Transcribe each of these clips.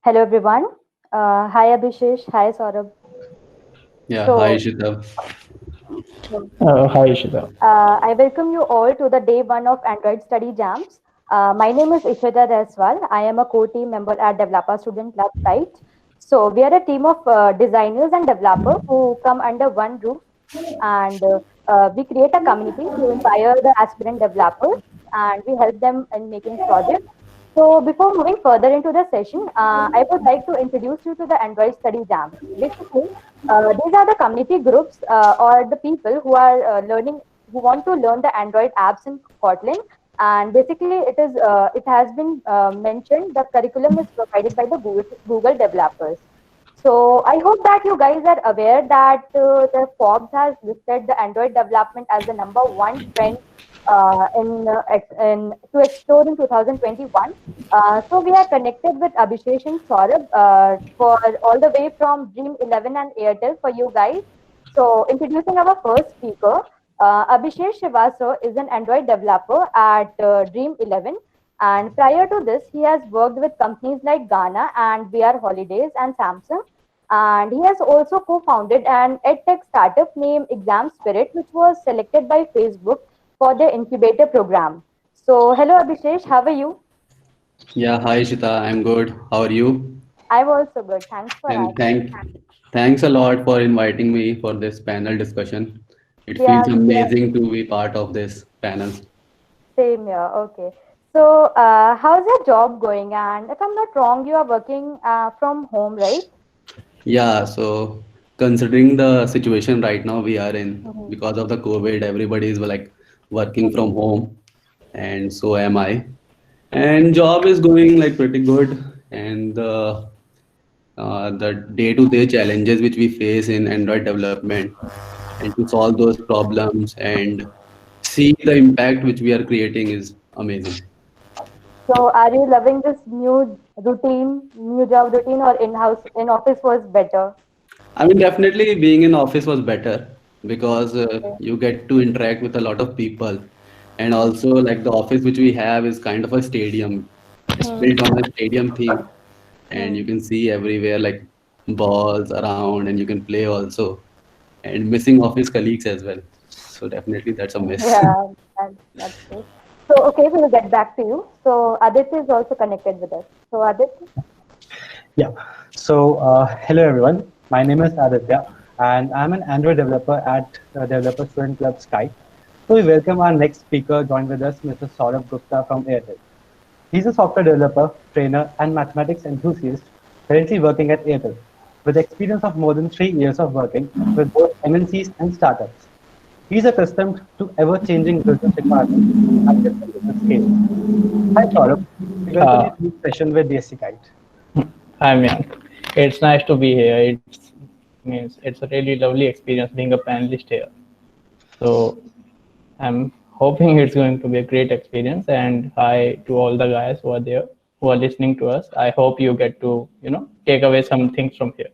Hello everyone. Hi Abhishesh. Hi Saurabh. Yeah, hi So, Ishita. Hi, Ishita. I welcome you all to the day one of Android Study Jams. My name is Ishita Deswal. I am a co-team member at Developer Student Club site. So, we are a team of designers and developers who come under one roof, and we create a community to inspire the aspirant developers, and we help them in making projects. So before moving further into the session, I would like to introduce you to the Android Study Jam. Basically, these are the community groups or the people who are who want to learn the Android apps in Kotlin. And basically, it has been mentioned the curriculum is provided by the Google developers. So I hope that you guys are aware that the Forbes has listed the Android development as the number one trend in to explore in 2021. So we are connected with Abhishek and Saurabh for all the way from Dream 11 and Airtel for you guys. So introducing our first speaker, Abhishek Srivastava is an Android developer at Dream 11. And prior to this, he has worked with companies like Ghana and VR Holidays and Samsung. And he has also co-founded an edtech startup named Exam Spirit, which was selected by Facebook for their incubator program. So, hello Abhishek, how are you? Yeah, hi Ishita. I'm good. How are you? I'm also good. Thanks for And asking. thanks a lot for inviting me for this panel discussion. It Yeah, feels amazing to be part of this panel. same here. Okay. So, how's your job going? And if I'm not wrong, you are working from home, right? Yeah, so considering the situation right now we are in Mhm. because of the COVID, everybody is like working from home, and so am I. And job is going like pretty good, and the day-to-day challenges which we face in Android development, and to solve those problems and see the impact which we are creating is amazing. So, are you loving this new routine, new job routine, or in-house, in office was better? I mean, definitely being in office was better because Okay. you get to interact with a lot of people, and also like the office which we have is kind of a stadium. It's Hmm. built on a stadium theme, and Hmm. you can see everywhere like balls around, and you can play also, and missing office colleagues as well. So definitely that's a miss. Yeah, that's true. So, okay, we'll get back to you. So, Aditya is also connected with us. So, Aditya, Yeah. Hello everyone. My name is Aditya, and I'm an Android developer at Developer Student Club Sky. So, we welcome our next speaker. Join with us, Mr. Saurabh Gupta from Airtel. He's a software developer, trainer, and mathematics enthusiast, currently working at Airtel, with experience of more than 3 years of working with both MNCs and startups. He's accustomed to ever-changing business requirements and different business scales. Hi, Saurabh. We welcome you Uh, to this session with DSC Guide. I'm young. It's nice to be here. It's a really lovely experience being a panelist here. So I'm hoping it's going to be a great experience. And hi to all the guys who are there who are listening to us. I hope you get to take away some things from here.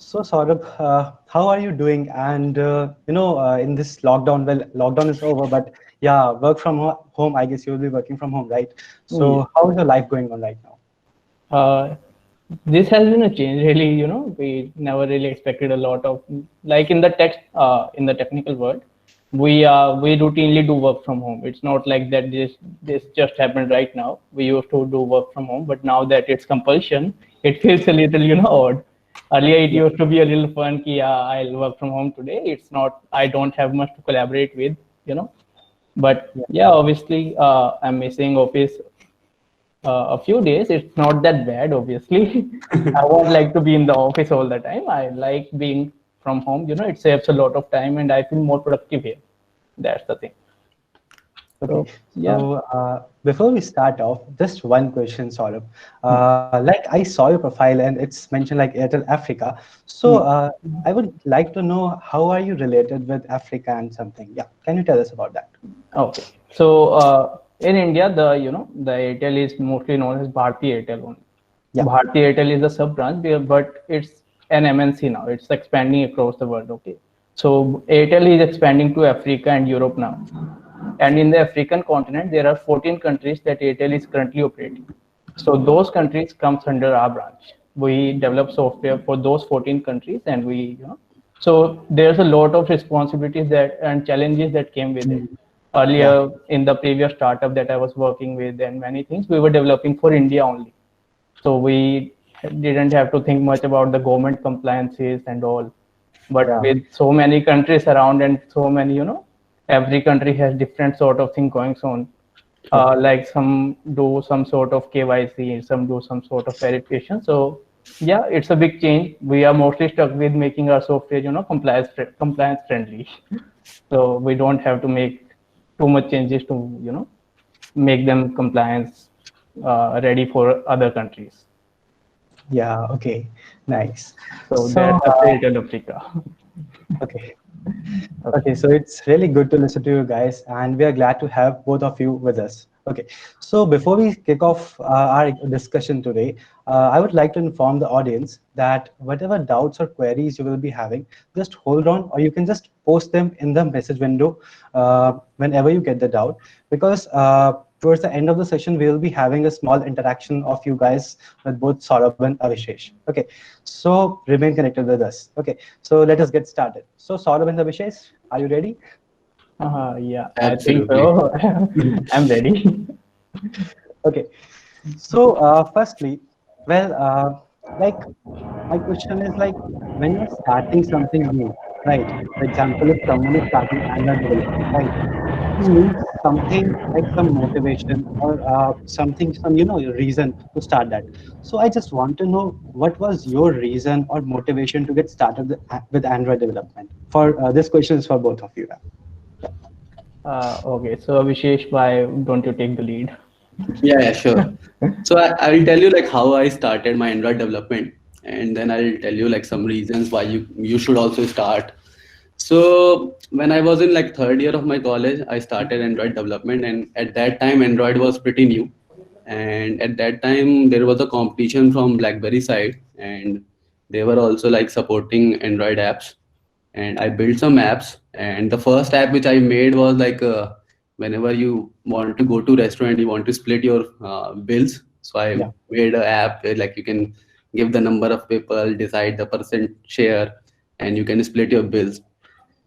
So, Saurabh, how are you doing? And in this lockdown, well, lockdown is over, but yeah, work from home. I guess you'll be working from home, right? Yeah. So, how is your life going on right now? Uh, this has been a change really. We never really expected a lot of, like, in the technical world, we routinely do work from home. It's not like that this just happened right now. We used to do work from home, but now that it's compulsion, it feels a little odd. Earlier it Yeah, used to be a little fun ki, yeah, I'll work from home today. It's not, I don't have much to collaborate with, but yeah. yeah, obviously I'm missing office. a few days. It's not that bad, obviously. I won't like to be in the office all the time. I like being from home. It saves a lot of time, and I feel more productive here. That's the thing. Okay, So yeah. so before we start off, just one question, Saurabh. Like I saw your profile and it's mentioned like Airtel Africa. So Hmm. I would like to know how are you related with Africa and something? Yeah, can you tell us about that? Okay. So in India, the Airtel is mostly known as Bharti Airtel only. Yeah, Bharti Airtel is a sub branch, but it's an MNC now. It's expanding across the world. Okay. So Airtel is expanding to Africa and Europe now. And in the African continent, there are 14 countries that Airtel is currently operating. So those countries comes under our branch. We develop software for those 14 countries, and so there's a lot of responsibilities that and challenges that came with it. yeah, Earlier, in the previous startup that I was working with, and many things we were developing for India only. So we didn't have to think much about the government compliances and all. But yeah, with so many countries around and so many, every country has different sort of thing going on. okay, Like some do some sort of KYC, some do some sort of verification. So yeah, it's a big change. We are mostly stuck with making our software, compliance friendly. So we don't have to make too much changes to, make them compliance ready for other countries. yeah, okay, nice. So So, that's the Airtel Africa. okay. Okay. Okay, so it's really good to listen to you guys, and we are glad to have both of you with us. Okay, so before we kick off our discussion today, I would like to inform the audience that whatever doubts or queries you will be having, just hold on, or you can just post them in the message window whenever you get the doubt, because towards the end of the session, we will be having a small interaction of you guys with both Saurabh and Avishesh. Okay, so remain connected with us. Okay, so let us get started. So Saurabh and Abhishesh, are you ready? Yeah, I think Absolutely. so. I'm ready. Okay. So firstly, well, like my question is like when you're starting something new, right? For example, if someone is starting Android development, right? He needs something like some motivation or something, some reason to start that. So I just want to know what was your reason or motivation to get started with Android development. For this question is for both of you. Okay, so Abhishesh, why don't you take the lead? Yeah, sure. So I will tell you like how I started my Android development, and then I'll tell you like some reasons why you should also start. So when I was in like third year of my college, I started Android development, and at that time Android was pretty new, and at that time there was a competition from BlackBerry side, and they were also like supporting Android apps, and I built some apps. And the first app which I made was like whenever you want to go to restaurant, you want to split your bills. So I Yeah. made an app where like you can give the number of people, decide the percent share, and you can split your bills.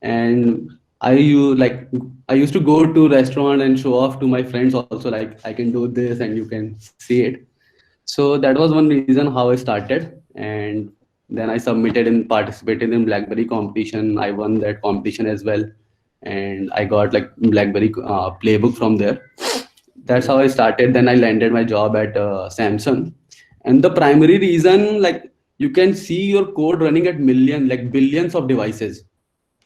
And I used to go to restaurant and show off to my friends also, like I can do this and you can see it. So that was one reason how I started. And then I submitted and participated in BlackBerry competition. I won that competition as well, and I got like BlackBerry playbook from there. That's how I started. Then I landed my job at Samsung. And the primary reason, like, you can see your code running at million, like billions of devices.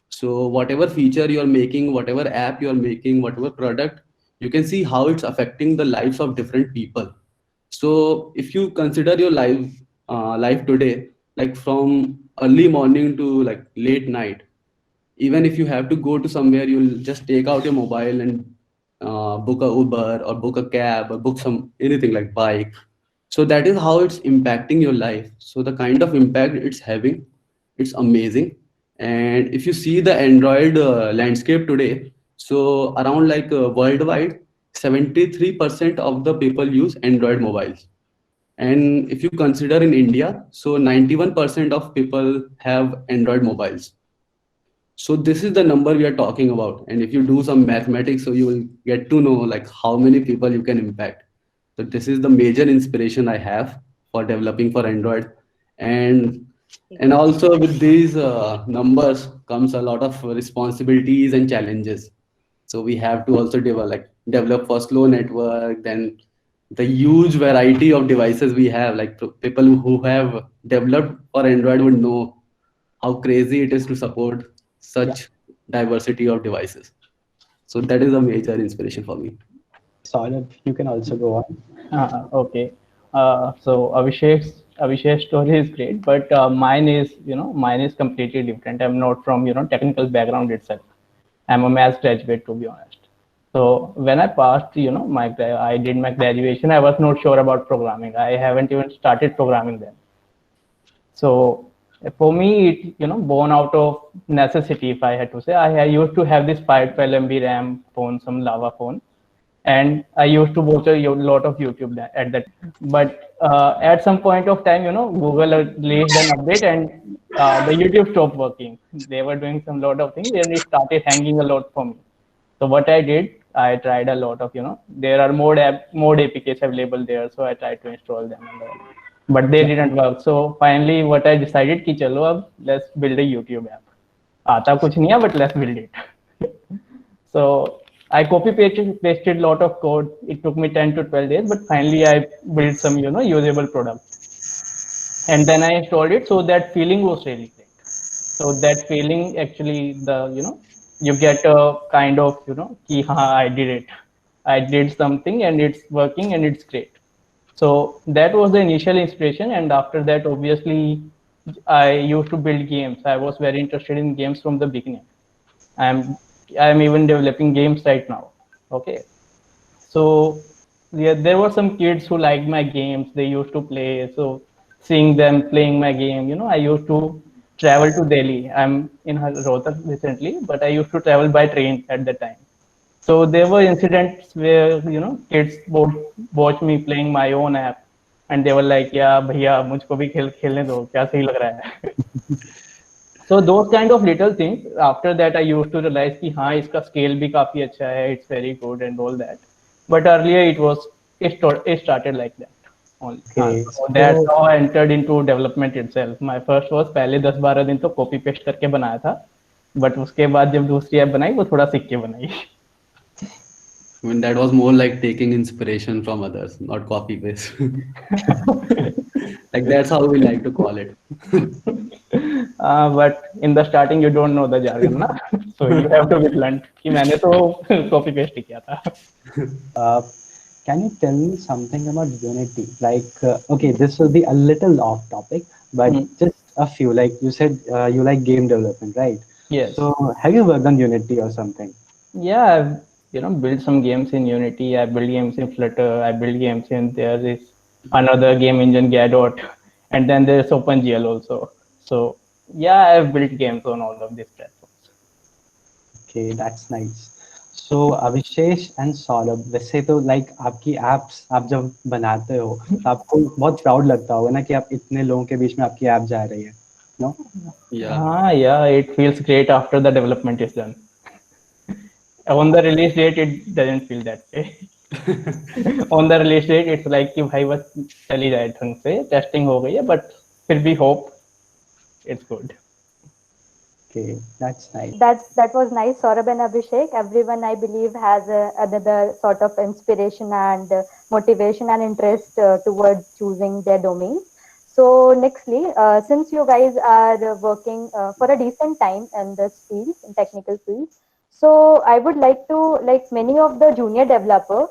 So whatever feature you are making, whatever app you are making, whatever product, you can see how it's affecting the lives of different people. So if you consider your life today, like from early morning to like late night, even if you have to go to somewhere, you'll just take out your mobile and book a Uber or book a cab or book some anything like bike. So that is how it's impacting your life. So the kind of impact it's having, it's amazing. And if you see the Android landscape today, so around like worldwide, 73% of the people use Android mobiles. And if you consider in India, so 91% of people have Android mobiles. So this is the number we are talking about. And if you do some mathematics, so you will get to know like how many people you can impact. So this is the major inspiration I have for developing for Android. And and also with these numbers comes a lot of responsibilities and challenges. So we have to also develop for slow network, then the huge variety of devices we have. Like people who have developed for Android would know how crazy it is to support Yeah. such diversity of devices. So that is a major inspiration for me. Saurabh, you can also go on. Okay. So Abhishek's story is great, but mine is completely different. I'm not from technical background itself. I'm a maths graduate, to be honest. So when I passed, I did my graduation. I was not sure about programming. I haven't even started programming then. So for me, it born out of necessity. If I had to say, I used to have this 512 MB RAM phone, some Lava phone, and I used to watch a lot of YouTube at that. But at some point of time, Google released an update, and the YouTube stopped working. They were doing some lot of things, and it started hanging a lot for me. So what I did, I tried a lot of, there are more APKs available there, so I tried to install them and all, but they Yeah. didn't work. So finally, what I decided कि चलो अब let's build a YouTube app. आता कुछ नहीं है, but let's build it. So I pasted lot of code. It took me 10 to 12 days, but finally I built some usable product, and then I installed it. So that feeling was really great. So that feeling actually you get a kind of ki I did it. I did something and it's working and it's great. So that was the initial inspiration, and after that, obviously, I used to build games. I was very interested in games from the beginning. I'm I'm even developing games right now. Okay, so yeah, there were some kids who liked my games. They used to play. So seeing them playing my game, I used to travel to Delhi. I'm in Rohtak recently, but I used to travel by train at the time. So there were incidents where kids would watch me playing my own app, and they were like, "Yeah, भैया मुझको भी खेलने दो, क्या सही लग रहा है." So those kind of little things. After that, I used to realize कि हाँ इसका scale भी काफी अच्छा है, it's very good and all that. But earlier it started like that only. Okay. So that's So how I entered into development itself. My first was पहले 10-12 दिन तो copy paste करके बनाया था, but उसके बाद जब दूसरी ऐप बनाई वो थोड़ा सीख के बनाई. I mean, that was more like taking inspiration from others, not copy paste. Like that's how we like to call it. But in the starting you don't know the jargon ना, so you have to be blunt कि मैंने तो copy paste किया था. uh, can you tell me something about Unity? Like, okay, this will be a little off topic, but just a few. Like you said, you like game development, right? Yes. So have you worked on Unity or something? Yeah, I've built some games in Unity. I build games in Flutter. I build games in there is another game engine Godot, and then there's OpenGL also. So yeah, I've built games on all of these platforms. Okay, that's nice. So Avishesh and Saurabh, वैसे तो like आपकी apps आप जब बनाते हो तो आपको बहुत प्राउड लगता होगा ना कि आप इतने लोगों के बीच में आपकी ऐप जा रही है, no? Yeah. Yeah, it feels great after the development is done. On the release date, it doesn't feel that way. On the release date, it's like कि भाई बस चली जाए ढंग से, टेस्टिंग हो गई है, but फिर भी hope it's good. Okay, that's nice. That was nice, Saurabh and Abhishek. Everyone, I believe, has another sort of inspiration and motivation and interest towards choosing their domain. So, nextly, since you guys are working for a decent time in this field, in technical field, so I would like to, like many of the junior developer,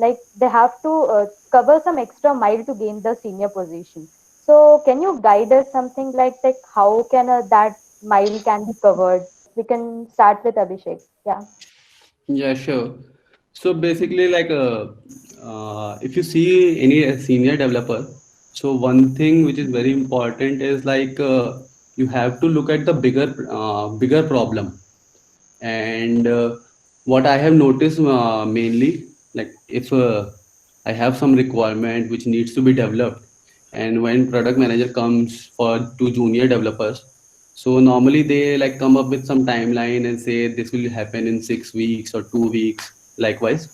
like they have to cover some extra mile to gain the senior position. So, can you guide us something like how can that mile can be covered? We can start with Abhishek. Yeah. Yeah, sure. So basically, like, if you see any senior developer, so one thing which is very important is like you have to look at the bigger problem. And what I have noticed mainly, like if I have some requirement which needs to be developed, and when product manager comes for two junior developers, so normally they like come up with some timeline and say this will happen in 6 weeks or 2 weeks, likewise.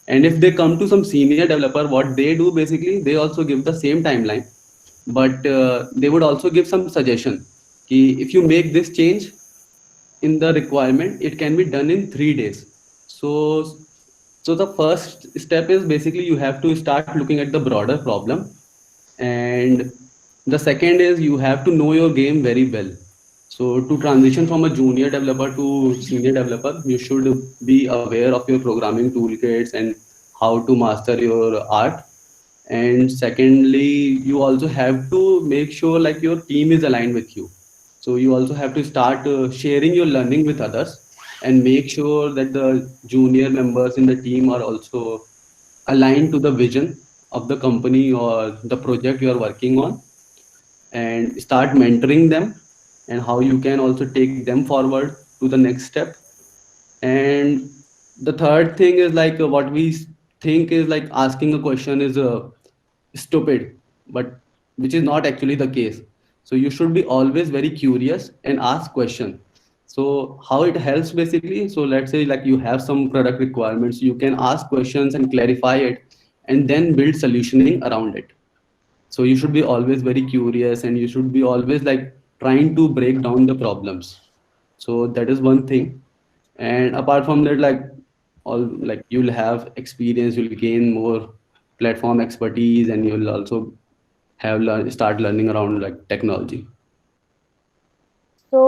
And if they come to some senior developer, what they do basically, they also give the same timeline, but they would also give some suggestion. If you make this change in the requirement, it can be done in 3 days. So So the first step is basically you have to start looking at the broader problem, and the second is you have to know your game very well. So to transition from a junior developer to senior developer, you should be aware of your programming toolkits and how to master your art. And secondly, you also have to make sure like your team is aligned with you. So you also have to start sharing your learning with others, and make sure that the junior members in the team are also aligned to the vision of the company or the project you are working on, and start mentoring them, and how you can also take them forward to the next step. And the third thing is like what we think is like asking a question is stupid, but which is not actually the case. So you should be always very curious and ask question. So how it helps basically, so let's say like you have some product requirements, you can ask questions and clarify it, and then build solutioning around it. So you should be always very curious, and you should be always like trying to break down the problems. So that is one thing. And apart from that, like all like you'll have experience, you'll gain more platform expertise, and you'll also start learning around like technology. So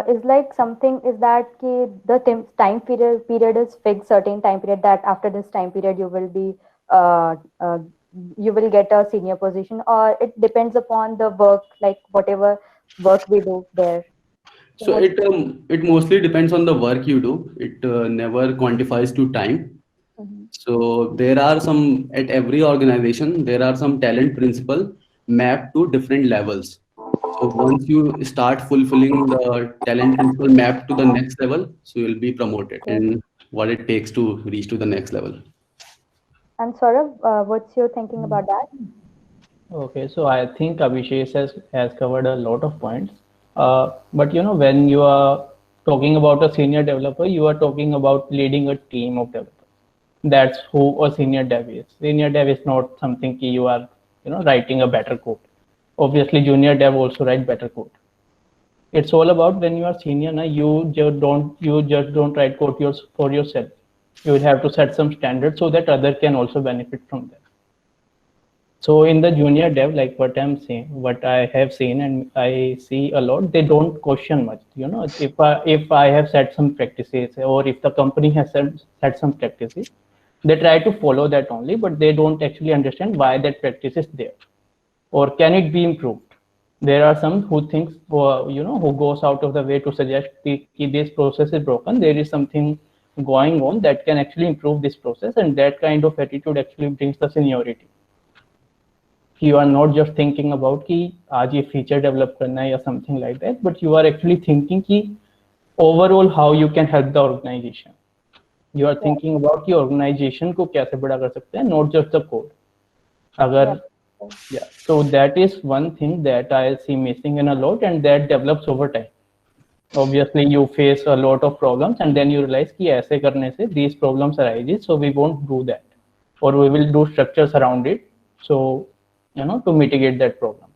is like something is that the time period is fixed, certain time period, that after this time period uh, uh, you will get a senior position, or it depends upon the work, like whatever work we do there. So So it mostly depends on the work you do. It never quantifies to time. Mhm. So there are some, at every organization there are some talent principle mapped to different levels. So once you start fulfilling the talent principle mapped to the next level, so you'll be promoted, and what it takes to reach to the next level. And Saurav, what's your thinking about that? Okay, so I think Abhishek has covered a lot of points. But you know, when you are talking about a senior developer, you are talking about leading a team of developers. That's who a senior dev is. Senior dev is not something ki you are, you know, writing a better code. Obviously, junior dev also write better code. It's all about when you are senior, na, you just don't write code for yourself. You will have to set some standards so that other can also benefit from them. So in the junior dev, like what I have seen and I see a lot, they don't question much. You know, if I have set some practices, or if the company has set some practices, they try to follow that only, but they don't actually understand why that practice is there, or can it be improved. There are some who thinks, who goes out of the way to suggest this process is broken. There is something going on that can actually improve this process, and that kind of attitude actually brings the seniority. You are not just thinking about कि आज ये feature develop करना है या something like that, but you are actually thinking कि overall how you can help the organization. You are Yeah. thinking about कि organization को कैसे बड़ा कर सकते हैं, not just the code. Yeah. अगर yeah, so that is one thing that I see missing in a lot, and that develops over time. Obviously, you face a lot of problems, and then you realize कि ऐसे करने से these problems arises, so we won't do that, or we will do structures around it. So to mitigate that problem.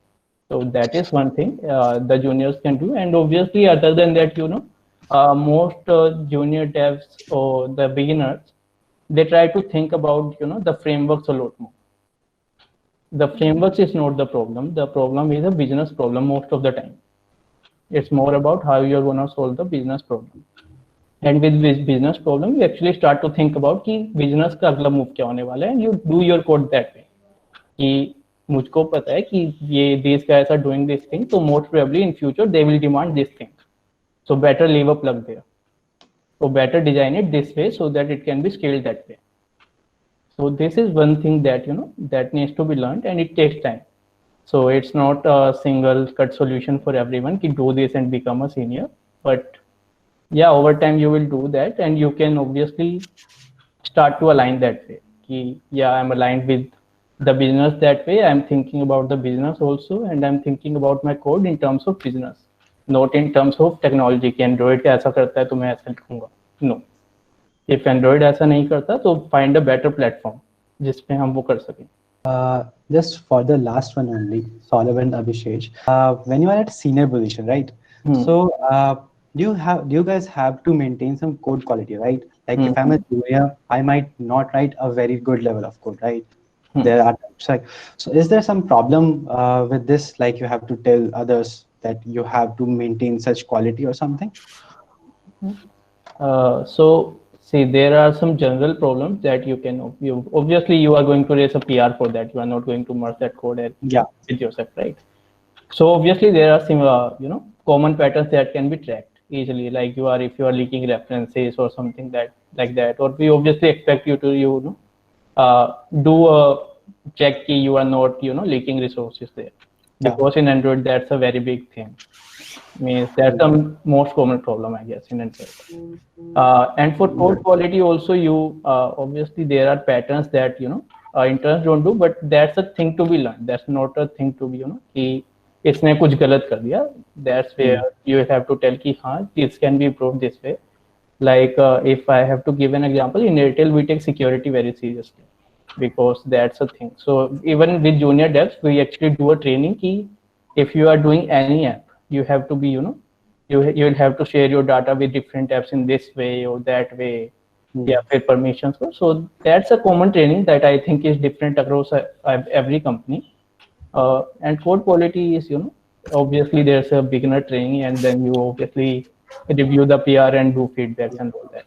So that is one thing the juniors can do. And obviously, other than that, most junior devs or the beginners, they try to think about the frameworks a lot more. The frameworks is not the problem. The problem is a business problem most of the time. It's more about how you're going to solve the business problem. And with this business problem, you actually start to think about कि business का अगला move क्या होने वाला है, and you do your code that way. कि मुझको पता है कि ये these guys are doing this thing, so most probably in future they will demand this thing. So better leave a plug there. So better design it this way so that it can be scaled that way. So this is one thing that that needs to be learned, and it takes time. So it's not a single cut solution for everyone to do this and become a senior. But yeah, over time you will do that, and you can obviously start to align that way. Yeah, I'm aligned with the business that way. I'm thinking about the business also, and I'm thinking about my code in terms of business, not in terms of technology. कि Android ऐसा करता है तो मैं ऐसा लिखूंगा. No. If Android ऐसा नहीं करता तो find a better platform जिसपे हम वो कर सकें. Just for the last one only, Saurav and Abhishek. When you are at senior position, right? So do you guys have to maintain some code quality, right? Like if I'm a junior, I might not write a very good level of code, right? Hmm. There are types like, so is there some problem with this? Like you have to tell others that you have to maintain such quality or something? So see, there are some general problems that you obviously you are going to raise a PR for that. You are not going to merge that code Yeah. with yourself, right? So obviously there are some common patterns that can be tracked easily. Like if you are leaking references or something that like that, or we obviously expect you to do a check key you are not leaking resources there, Yeah. because in Android that's a very big thing. Means that's the most common problem, I guess, in Android. And for code quality also, you obviously there are patterns that interns don't do, but that's a thing to be learned. That's not a thing to be कि इसने कुछ गलत कर दिया. That's where you have to tell कि हाँ, this can be improved this way. Like if I have to give an example, in Airtel we take security very seriously because that's a thing. So even with junior devs, we actually do a training key. If you are doing any app, you have to be you'll have to share your data with different apps in this way or that way. Yeah, with permissions. So that's a common training that I think is different across every company. And code quality is obviously there's a beginner training, and then you obviously review the PR and do feedbacks and all that.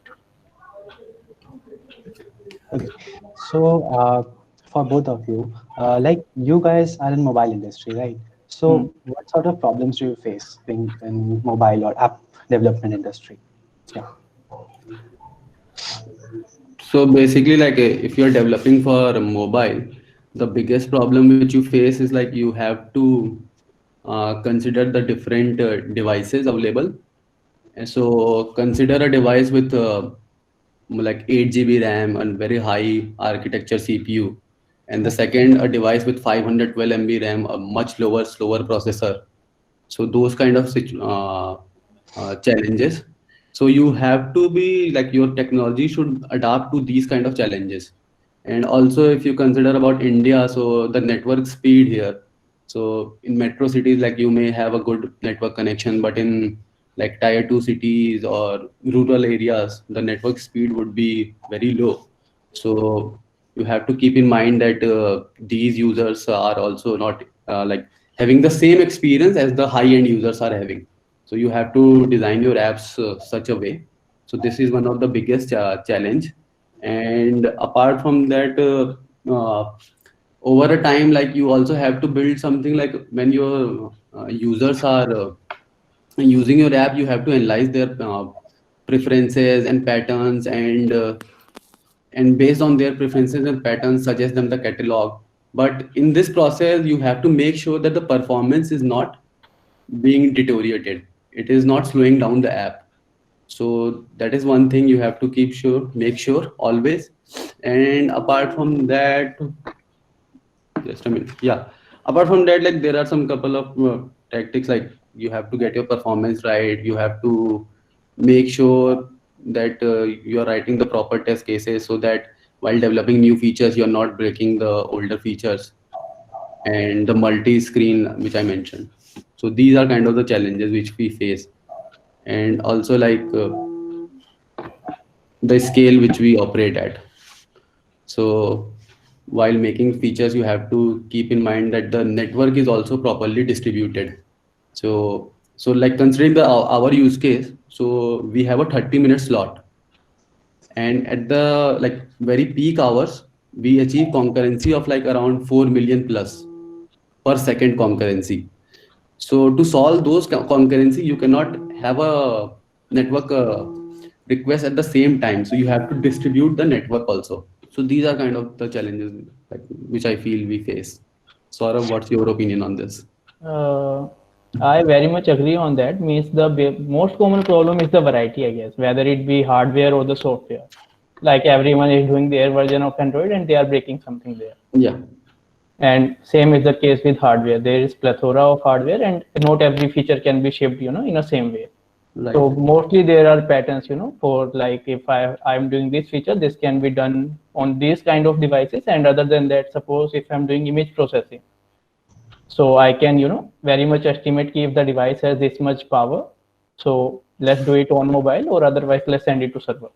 Okay. So for both of you, like you guys are in mobile industry, right? So what sort of problems do you face being in mobile or app development industry? Yeah. So basically, like if you're developing for a mobile, the biggest problem which you face is like you have to consider the different devices available. And so consider a device with like 8 GB RAM and very high architecture CPU, and the second a device with 512 MB RAM, a much lower, slower processor. So those kind of challenges. So you have to be like your technology should adapt to these kind of challenges. And also if you consider about India, so the network speed here, so in metro cities like you may have a good network connection, but in like tier 2 cities or rural areas the network speed would be very low. So you have to keep in mind that these users are also not like having the same experience as the high end users are having. So you have to design your apps such a way. So this is one of the biggest challenge. And apart from that, over a time, like you also have to build something like when your users are using your app, you have to analyze their preferences and patterns, and based on their preferences and patterns suggest them the catalog. But in this process you have to make sure that the performance is not being deteriorated, it is not slowing down the app. So that is one thing you have to make sure always. And apart from that, just a minute, yeah, apart from that, like there are some couple of tactics, like you have to get your performance right, you have to make sure that you are writing the proper test cases so that while developing new features you're not breaking the older features, and the multi-screen which I mentioned. So these are kind of the challenges which we face. And also like the scale which we operate at. So while making features, you have to keep in mind that the network is also properly distributed. So like considering our use case, so we have a 30-minute slot, and at the like very peak hours, we achieve concurrency of like around 4 million plus per second concurrency. So to solve those concurrency, you cannot have a network request at the same time. So you have to distribute the network also. So these are kind of the challenges like, which I feel we face. Saurabh, what's your opinion on this? Uh, I very much agree on that. Means the most common problem is the variety, I guess, whether it be hardware or the software. Like everyone is doing their version of Android and they are breaking something there. Yeah. And same is the case with hardware. There is plethora of hardware, and not every feature can be shipped, in a same way. Right. So mostly there are patterns, for like if I'm doing this feature, this can be done on these kind of devices, and other than that, suppose if I'm doing image processing, so I can very much estimate if the device has this much power, so let's do it on mobile, or otherwise let's send it to server.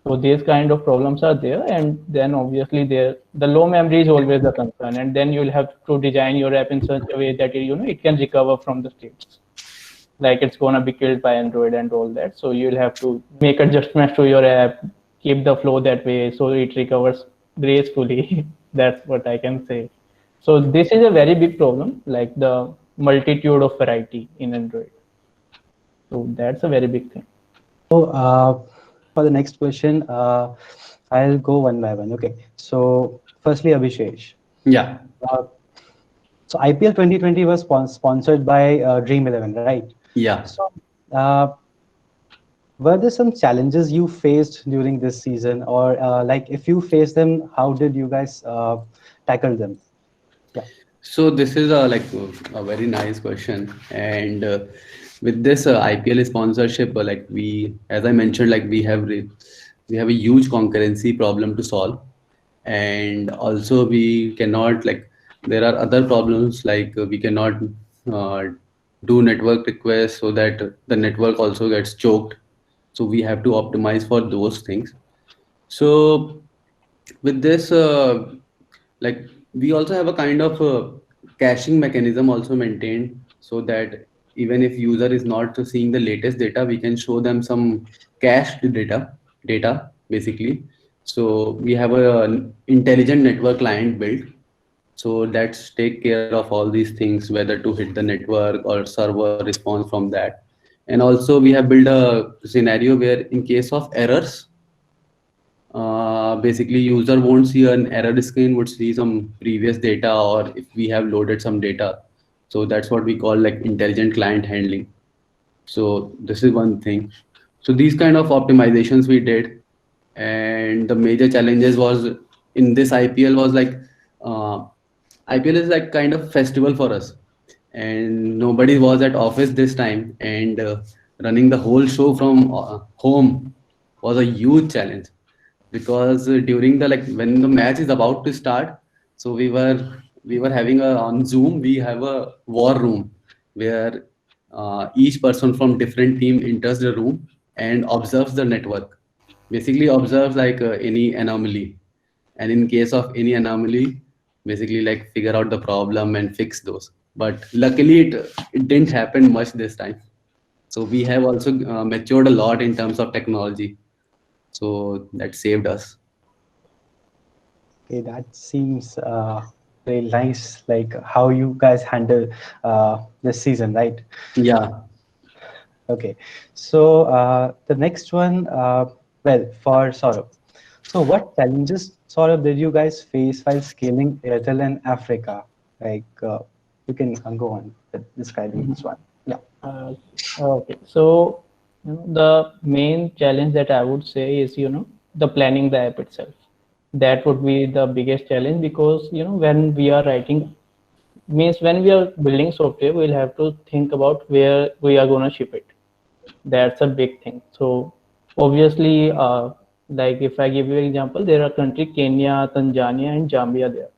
So these kind of problems are there, and then obviously the low memory is always the concern, and then you'll have to design your app in such a way that it can recover from the states, like it's gonna be killed by Android and all that. So you'll have to make adjustments to your app, keep the flow that way so it recovers gracefully. That's what I can say. So this is a very big problem, like the multitude of variety in Android. So that's a very big thing. So for the next question, I'll go one by one. Okay. So firstly, Abhishek. Yeah. Uh, so IPL 2020 was sponsored by Dream 11, right? Yeah. So uh, were there some challenges you faced during this season, or like if you faced them, how did you guys tackle them? Yeah. So this is a very nice question, and with this IPL sponsorship, like we, as I mentioned, like we have a huge concurrency problem to solve, and also we cannot like there are other problems like we cannot uh, do network requests so that the network also gets choked. So we have to optimize for those things. So with this like we also have a kind of caching mechanism also maintained so that even if user is not seeing the latest data, we can show them some cached data basically. So we have a intelligent network client built, so that's take care of all these things, whether to hit the network or server response from that. And also we have built a scenario where in case of errors, basically user won't see an error screen, would see some previous data or if we have loaded some data. So that's what we call like intelligent client handling. So this is one thing. So these kind of optimizations we did, and the major challenges was in this IPL was like uh, IPL is like kind of festival for us, and nobody was at office this time, and running the whole show from home was a huge challenge because during the like when the match is about to start, so we were having a on Zoom we have a war room where each person from different team enters the room and observes the network, basically observes like any anomaly, and in case of any anomaly basically like figure out the problem and fix those. But luckily it didn't happen much this time, so we have also matured a lot in terms of technology, so that saved us. Okay, that seems very nice, like how you guys handle this season, right? Yeah. Okay, so the next one, well, for Saurabh. So what challenges, Saurabh, did you guys face while scaling Airtel in Africa? Like, you can go on with describing this one. Yeah. Uh, okay, so the main challenge that I would say is the planning the app itself. That would be the biggest challenge because when we are writing means when we are building software, we'll have to think about where we are gonna ship it. That's a big thing. So obviously, like if I give you an example, there are country Kenya, Tanzania, and Zambia there,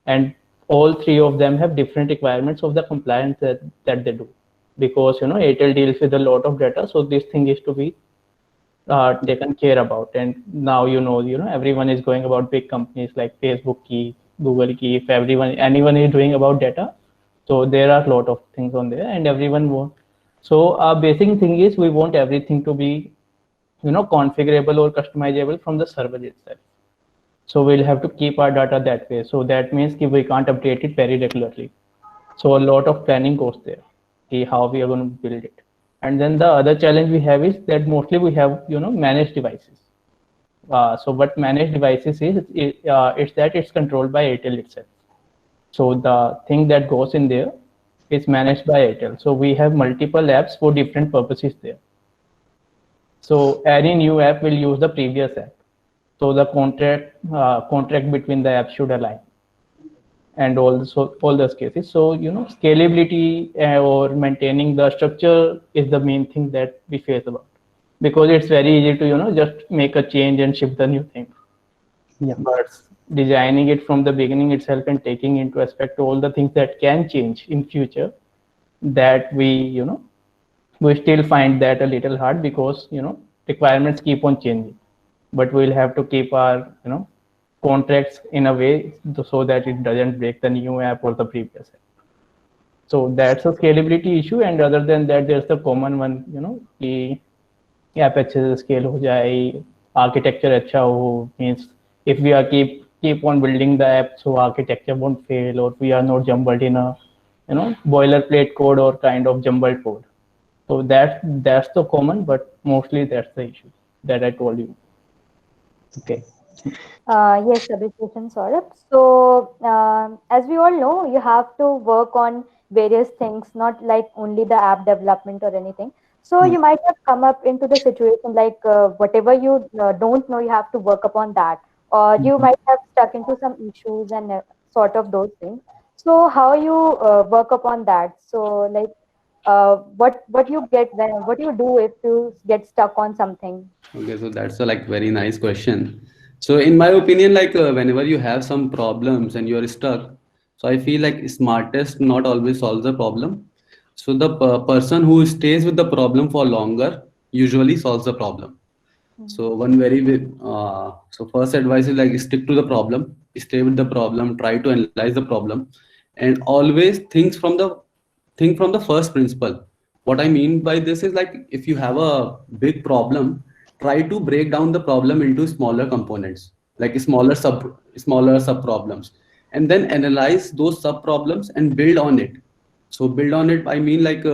and all three of them have different requirements of the compliance that they do, because Airtel deals with a lot of data, so this thing is to be taken care about. And now everyone is going about big companies like Facebook key, Google key. If anyone is doing about data, so there are a lot of things on there, and everyone want. So our basic thing is we want everything to be configurable or customizable from the server itself. So we'll have to keep our data that way. So that means we can't update it very regularly. So a lot of planning goes there, how we are going to build it. And then the other challenge we have is that mostly we have managed devices. So what managed devices it's that it's controlled by Airtel itself. So the thing that goes in there is managed by Airtel. So we have multiple apps for different purposes there. So any new app will use the previous app. So the contract between the apps should align, and all those cases. So scalability or maintaining the structure is the main thing that we face about, because it's very easy to just make a change and ship the new thing. Yeah. But designing it from the beginning itself and taking into aspect all the things that can change in future, that we still find that a little hard, because requirements keep on changing. but we'll have to keep our contracts in a way so that it doesn't break the new app or the previous app. So that's a scalability issue. And other than that, there's the common one, कि app अच्छे से scale हो जाए, architecture अच्छा हो, means if we are keep on building the app, so architecture won't fail, or we are not jumbled in a boilerplate code or kind of jumbled code. So that's the common, but mostly that's the issue that I told you. Okay. Yes, Abhishek and Saurabh. So, as we all know, you have to work on various things, not like only the app development or anything. So, you might have come up into the situation like whatever you don't know, you have to work upon that, or you might have stuck into some issues and sort of those things. So, how you work upon that? So, like, what you get when what you do if you get stuck on something? Okay, so that's a like very nice question. So in my opinion, like whenever you have some problems and you're stuck, so I feel like smartest not always solves the problem. So the person who stays with the problem for longer usually solves the problem. So one very big, so first advice is like stick to the problem, stay with the problem, try to analyze the problem, and always think from the first principle. What I mean by this is like if you have a big problem, try to break down the problem into smaller components, like smaller sub problems, and then analyze those sub problems and build on it. So build on it, I mean like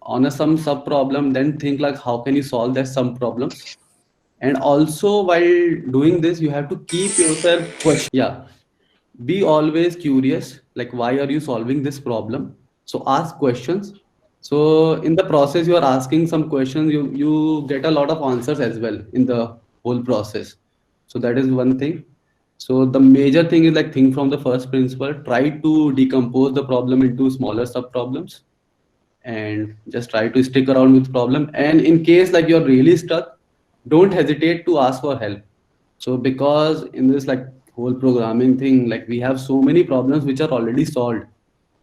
on a some sub problem, then think like how can you solve that some problems. And also while doing this you have to keep yourself question, yeah, be always curious, like why are you solving this problem. So ask questions. So in the process you are asking some questions, you get a lot of answers as well in the whole process. So that is one thing. So the major thing is like think from the first principle, try to decompose the problem into smaller sub problems, and just try to stick around with problem. And in case like you're really stuck, don't hesitate to ask for help. So because in this like whole programming thing, like we have so many problems which are already solved,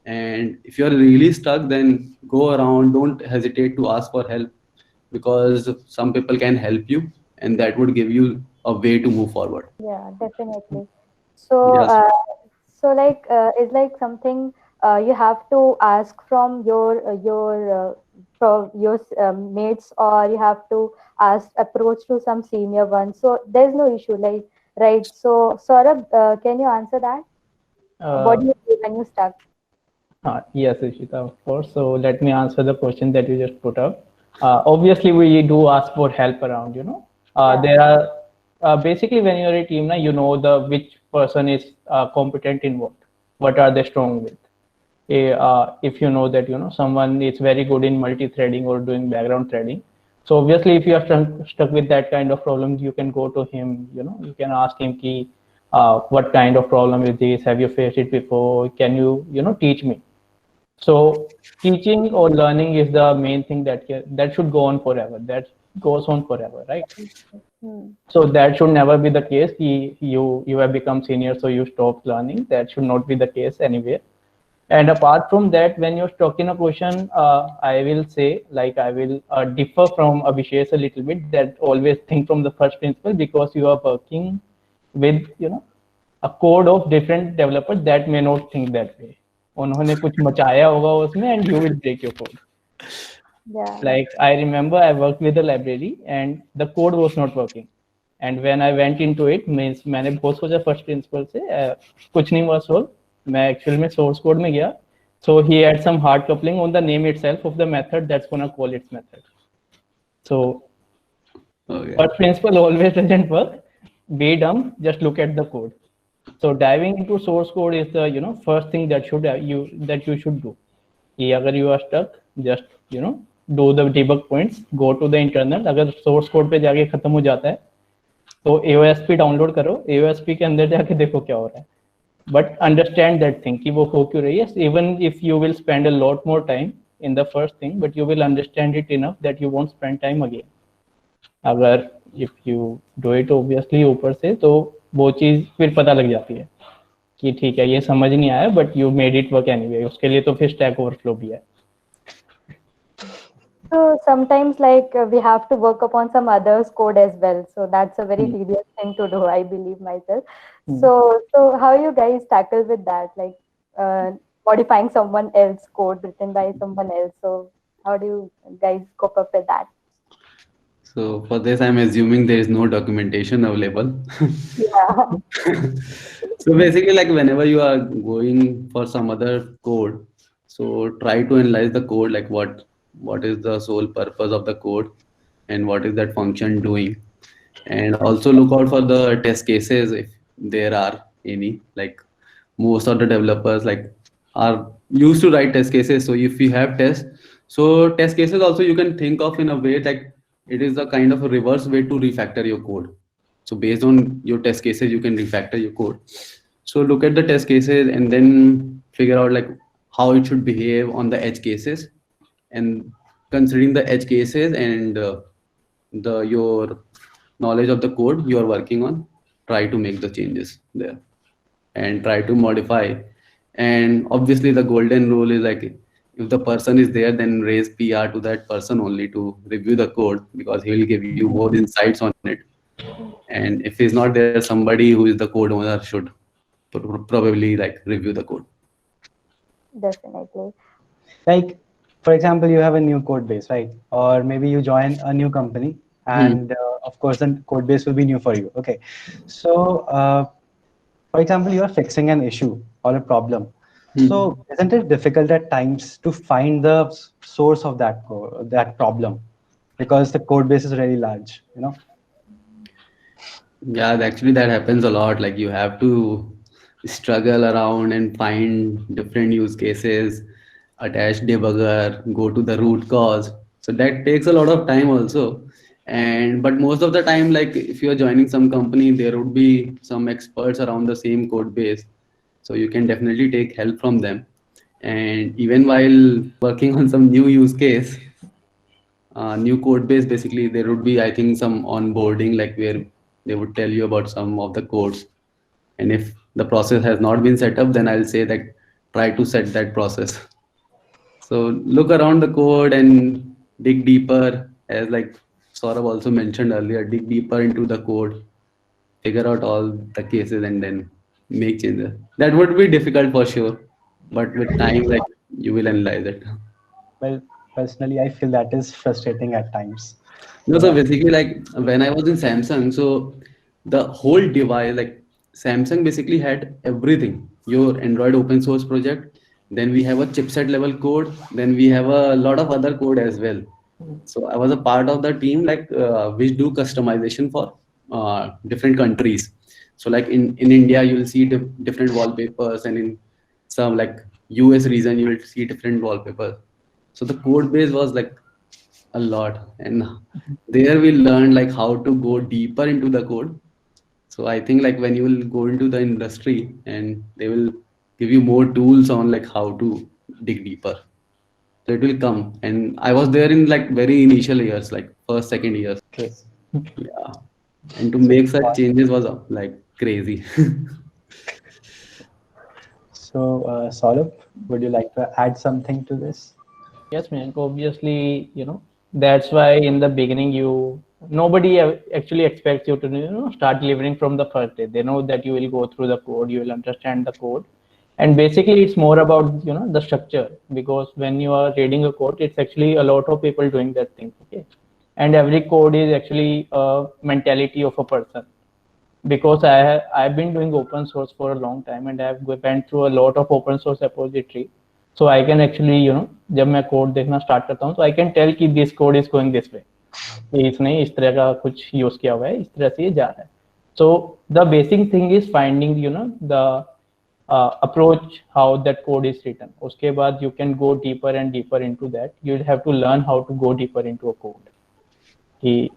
and if you're really stuck, then go around, don't hesitate to ask for help, because some people can help you and that would give you a way to move forward. Yeah, definitely. So, Yes. it's like something you have to ask from your mates, or you have to approach to some senior ones. So there's no issue, like, right? So, Saurabh, can you answer that? What do you do when you're stuck? Yes, Ishita, of course. So let me answer the question that you just put up. Obviously, we do ask for help around. Yeah. There are basically when you're a team, now you know the which person is competent in what are they strong with. If you know that someone is very good in multi-threading or doing background threading, so obviously if you are stuck with that kind of problems, you can go to him. You can ask him ki, what kind of problem is this? Have you faced it before? Can you teach me? So teaching or learning is the main thing that should go on forever. That goes on forever, right? Hmm. So that should never be the case. You have become senior, so you stop learning. That should not be the case anywhere. And apart from that, when you're stuck in a question, I will say, like, I will differ from Abhishek a little bit, that always think from the first principle, because you are working with, a code of different developers that may not think that way. उन्होंने कुछ मचाया होगा उसमें, and you will break your code. Yeah. Like, I remember I worked with a library and the code was not working. And when I went into it, means मैंने बहुत सोचा first principle से, कुछ नहीं हुआ solve. मैं actual में source code में गया. So he had some hard coupling on the name itself of the method that's gonna call its method. So Okay. first principle always doesn't work. Be dumb, just look at the code. So diving into source code is the first thing that you should do. कि अगर you are stuck, just do the debug points, go to the internal. अगर source code पे जाके खत्म हो जाता है तो AOSP डाउनलोड करो, AOSP के अंदर जाके देखो क्या हो रहा है. But understand that thing कि वो हो क्यों रही है. Even if you will spend a lot more time in the first thing, but you will understand it enough that you won't spend time again. अगर if you do it obviously ऊपर से, तो वो चीज़ फिर पता लग जाती है कि ठीक है ये समझ नहीं आया, but you made it work anyway. उसके लिए तो फिर Stack Overflow भी है. So sometimes like we have to work upon some others code as well. So that's a very Hmm. tedious thing to do, I believe myself. Hmm. So how you guys tackle with that? Like uh, modifying someone else code written by someone else. So how do you guys cope up with that? So for this, I'm assuming there is no documentation available. Yeah, So basically, like whenever you are going for some other code, so try to analyze the code, like what is the sole purpose of the code, and what is that function doing, and also look out for the test cases if there are any. Like most of the developers like are used to write test cases. So if you have tests, so test cases also you can think of in a way like it is a kind of a reverse way to refactor your code. So based on your test cases, you can refactor your code. So look at the test cases and then figure out like how it should behave on the edge cases, and considering the edge cases and the your knowledge of the code you are working on, try to make the changes there and try to modify. And obviously the golden rule is like if the person is there, then raise PR to that person only to review the code, because he will give you more insights on it. And if he's not there, somebody who is the code owner should probably like review the code. definitely. Like, for example, you have a new code base, right? Or maybe you join a new company, Hmm. and of course, the code base will be new for you. Okay. So, for example, you are fixing an issue or a problem. Hmm. So, isn't it difficult at times to find the source of that problem? Because the code base is really large, you know? Yeah, actually that happens a lot. Like you have to struggle around and find different use cases, attach debugger, go to the root cause. So that takes a lot of time also. And but most of the time, like if you are joining some company, there would be some experts around the same code base. So you can definitely take help from them. And even while working on some new use case, new code base, basically there would be, I think, some onboarding like where they would tell you about some of the codes. And if the process has not been set up, then I'll say that try to set that process. So look around the code and dig deeper, as like Saurabh also mentioned earlier, dig deeper into the code, figure out all the cases and then make changes. That would be difficult for sure, but with time, like you will analyze it. Well, personally, I feel that is frustrating at times. No, You so know? basically, like when I was in Samsung, so the whole device, like Samsung basically had everything. Your Android open source project, then we have a chipset level code, then we have a lot of other code as well. So I was a part of the team like which do customization for different countries. So like in India, you will see different wallpapers, and in some like US region, you will see different wallpapers. So the code base was like a lot, and there we learned like how to go deeper into the code. So I think like when you will go into the industry, and they will give you more tools on like how to dig deeper, so it will come. And I was there in like very initial years, like first second years. Okay. Yeah, and to So, make such changes was like crazy. Saurabh, would you like to add something to this? Yes, man. Obviously, that's why in the beginning nobody actually expects you to start delivering from the first day. They know that you will go through the code, you will understand the code, and basically it's more about the structure, because when you are reading a code, it's actually a lot of people doing that thing. Okay, and every code is actually a mentality of a person, because I've been doing open source for a long time, and I've went through a lot of open source repository. So I can actually जब मैं code देखना start करता हूँ, तो I can tell कि this code is going this way, कि इसने इस तरह का कुछ यूज किया हुआ है, इस तरह से ये जा रहा है. So the basic thing is finding the approach how that code is written. उसके बाद you can go deeper and deeper into that. You have to learn how to go deeper into a code. कि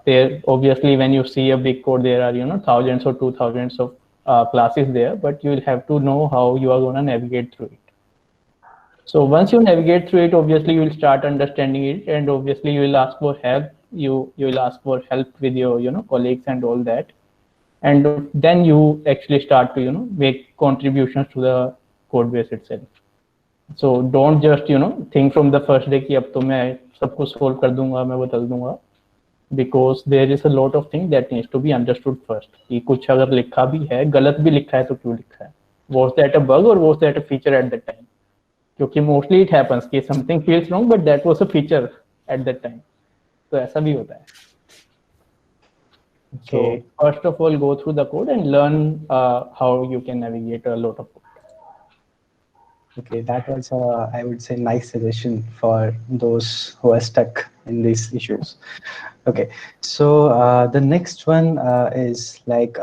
there obviously when you see a big code, there are thousands or 2000s of classes there, but you will have to know how you are going to navigate through it. So once you navigate through it, obviously you will start understanding it, and obviously you will ask for help. You will ask for help with your colleagues and all that, and then you actually start to make contributions to the code base itself. So don't just think from the first day कि अब तो मैं सब कुछ solve कर दूंगा, मैं बदल दूंगा, because there is a lot of things that needs to be understood first. कि कुछ अगर लिखा भी है, गलत भी लिखा है तो क्यों लिखा है? Was that a bug or was that a feature at that time? क्योंकि mostly it happens कि something feels wrong but that was a feature at that time. तो ऐसा भी होता है. So Okay. first of all, go through the code and learn how you can navigate a lot of code. Okay, that was, I would say, nice suggestion for those who are stuck in these issues. Okay, so the next one is like,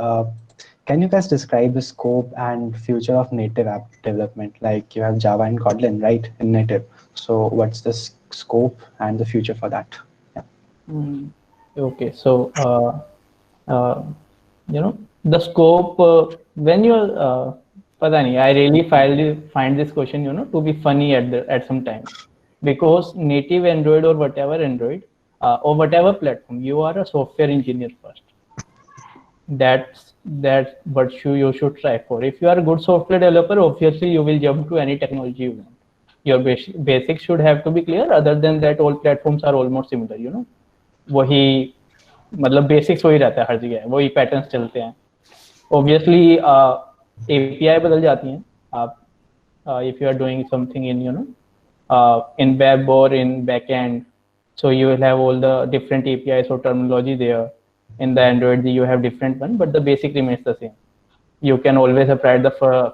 can you guys describe the scope and future of native app development? Like you have Java and Kotlin, right, in native. So what's the scope and the future for that? Yeah. Okay, so uh, the scope when you're पता नहीं, I really find this question to be funny at some time, because native Android or whatever Android or whatever platform, you are a software engineer first. That's what you should try for. If you are a good software developer, obviously you will jump to any technology you want. Your basics should have to be clear. Other than that, all platforms are almost similar. वही मतलब basics वही रहता है हर जगह, वही patterns चलते हैं. Obviously API बदल जाती हैं. आप if you are doing something in in web or in backend, so you will have all the different APIs or terminology there. In the Android you have different one, but the basic remains the same. You can always apply the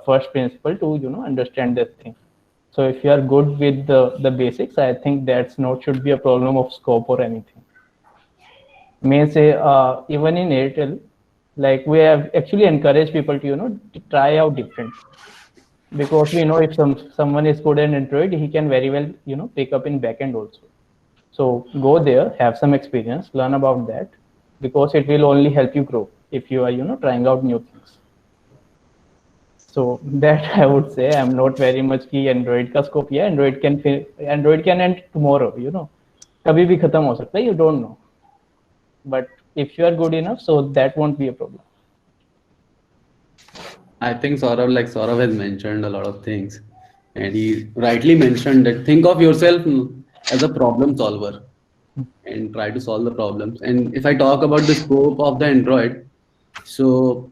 first principle to understand this thing. So if you are good with the basics, I think that's not should be a problem of scope or anything. May say even in Airtel, like we have actually encouraged people to to try out different, because we know if someone is good in Android, he can very well pick up in backend also. So go there, have some experience, learn about that, because it will only help you grow if you are trying out new things. So that I would say, I'm not very much की Android का scope है. Android can end tomorrow, कभी भी खत्म हो सकता है, you don't know. But if you are good enough, so that won't be a problem. I think Saurav has mentioned a lot of things, and he rightly mentioned that think of yourself as a problem solver and try to solve the problems. And if I talk about the scope of the Android, so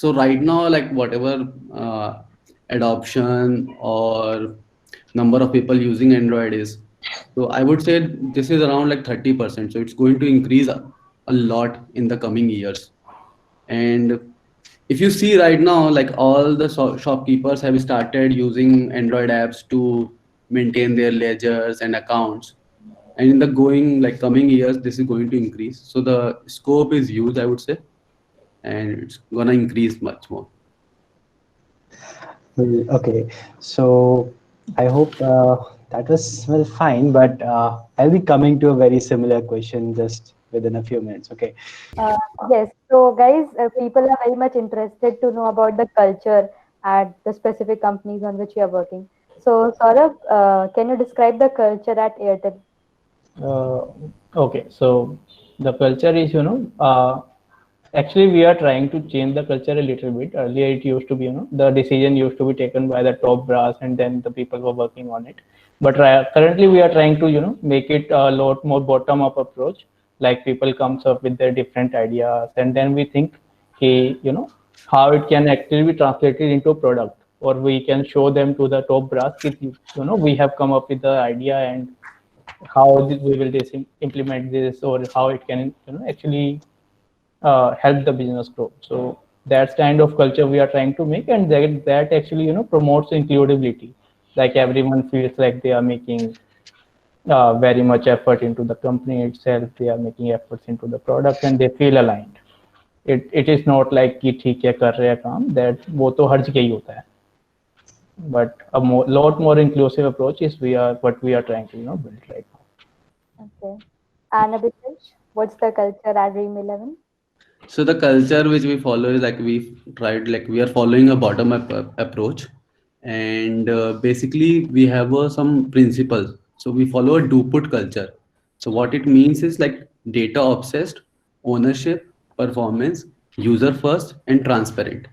right now, like whatever adoption or number of people using Android is, so I would say this is around like 30%. So it's going to increase a lot in the coming years. And if you see right now, like all the shopkeepers have started using Android apps to maintain their ledgers and accounts. And in the coming years, this is going to increase. So the scope is huge, I would say, and it's gonna increase much more. Okay, so I hope that was well fine, but I'll be coming to a very similar question just within a few minutes. Okay. Yes. So, guys, people are very much interested to know about the culture at the specific companies on which you are working. So, Saurabh, can you describe the culture at Airtel? Okay, so the culture is actually we are trying to change the culture a little bit. Earlier it used to be the decision used to be taken by the top brass and then the people who are working on it. But currently we are trying to make it a lot more bottom up approach. Like people comes up with their different ideas and then we think how it can actually be translated into a product, or we can show them to the top brass we have come up with the idea and how we will implement this, or how it can actually help the business grow. So that's kind of culture we are trying to make, and that actually promotes inclusivity. Like everyone feels like they are making very much effort into the company itself. They are making efforts into the product, and they feel aligned. It is not like कि ठीक है कर रहे हैं काम, that वो तो हर जगह ही होता है. But a lot more inclusive approach is what we are trying to build right now. Okay. And Abhishek, what's the culture at Dream 11? So the culture which we follow is like we are following a bottom up approach, and basically we have some principles. So we follow a do put culture. So what it means is like data obsessed, ownership, performance, user first, and transparent.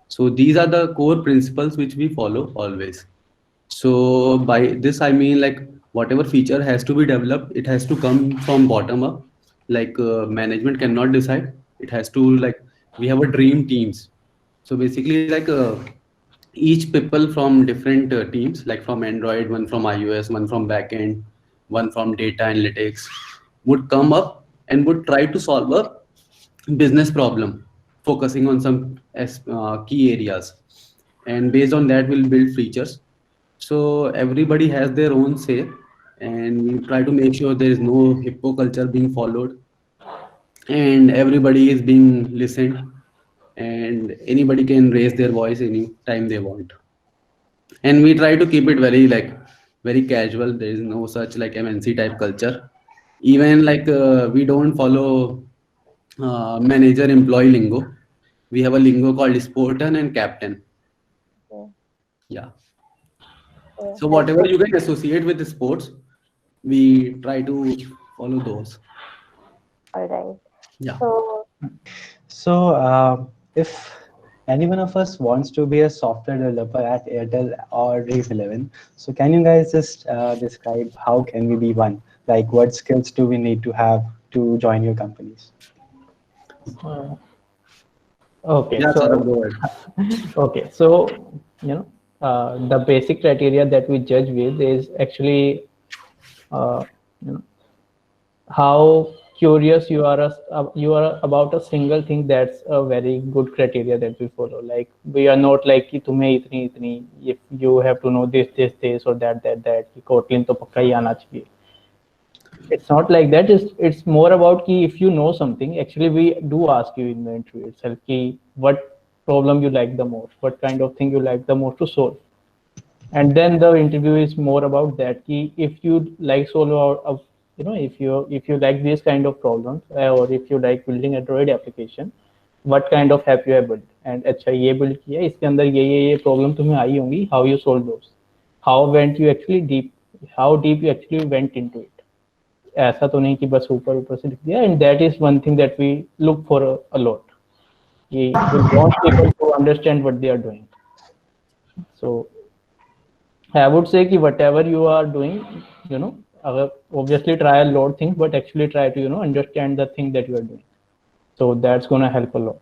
So these are the core principles which we follow always. So by this I mean like whatever feature has to be developed, it has to come from bottom up. Like management cannot decide. It has to like we have a dream teams. So basically like each people from different teams, like from Android, one from iOS, one from backend, one from data analytics, would come up and would try to solve a business problem, focusing on some key areas, and based on that, we'll build features. So everybody has their own say, and we try to make sure there is no hippo culture being followed, and everybody is being listened, and anybody can raise their voice any time they want. And we try to keep it very like very casual. There is no such like MNC type culture. Even like we don't follow manager employee lingo. We have a lingo called sportan and captain. Okay. Yeah. So So that's whatever good. you can associate with the sports, we try to follow those. All right. Yeah. So So, if any one of us wants to be a software developer at Airtel or Reef 11, so can you guys just describe how can we be one? Like, what skills do we need to have to join your companies? Uh, okay, Yeah, Saurabh, so go ahead. okay, so the basic criteria that we judge with is actually uh, you know how curious you are about a single thing. That's a very good criteria that we follow. Like we are not like कि तुम्हें इतनी इतनी if you have to know this or that कि Kotlin तो पक्का ही आना चाहिए. It's not like that. It's more about कि if you know something, actually we do ask you in the interview itself कि what problem you like the most, what kind of thing you like the most to solve. And then the interview is more about that कि if you like solve of if you like these kind of problems or if you like building Android application, what kind of app you have built. And अच्छा ये build किया इसके अंदर ये problem तुम्हें आई होंगी, how you solve those, how deep you actually went into it. ऐसा तो नहीं कि बस ऊपर ऊपर से लिख दिया. And that is one thing that we look for a lot. We want people to understand what they are doing. So I would say कि whatever you are doing, obviously try a lot of things, but actually try to understand the thing that you are doing. So that's gonna help a lot.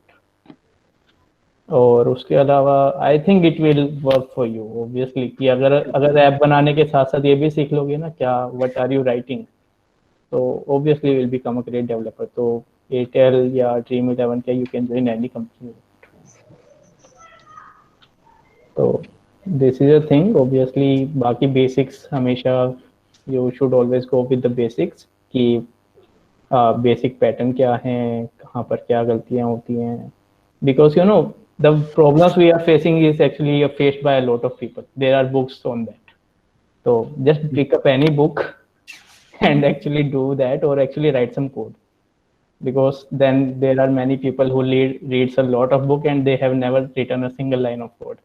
और उसके अलावा I think it will work for you obviously कि अगर app बनाने के साथ साथ ये भी सीख लोगे ना क्या व्हाट आर यू राइटिंग, तो obviously will become a great developer. तो एयरटेल या ड्रीम 11 क्या you can join any company. तो this is a thing. Obviously बाकी बेसिक्स हमेशा you should always go with the basics कि बेसिक पैटर्न क्या है, कहाँ पर क्या गलतियाँ होती हैं. Because the problems we are facing is actually faced by a lot of people. There are books on that. So just pick up any book and actually do that, or actually write some code. Because then there are many people who reads a lot of book and they have never written a single line of code.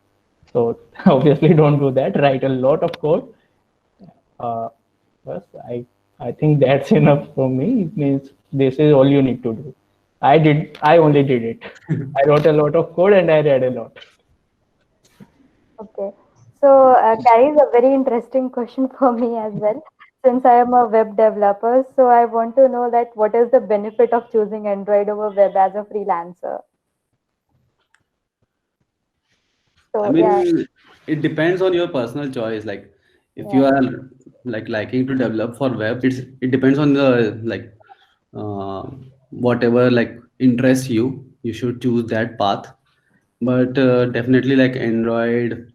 So obviously don't do that. Write a lot of code. But I think that's enough for me. It means this is all you need to do. I only did it. I wrote a lot of code and I read a lot. okay. So Carrie is a very interesting question for me as well. Since I am a web developer, so I want to know that what is the benefit of choosing Android over web as a freelancer? I So yeah, mean, it depends on your personal choice. Like, if you yeah. are like liking to develop for web, it depends on the like uh, whatever like interests you. You should choose that path. But definitely like Android,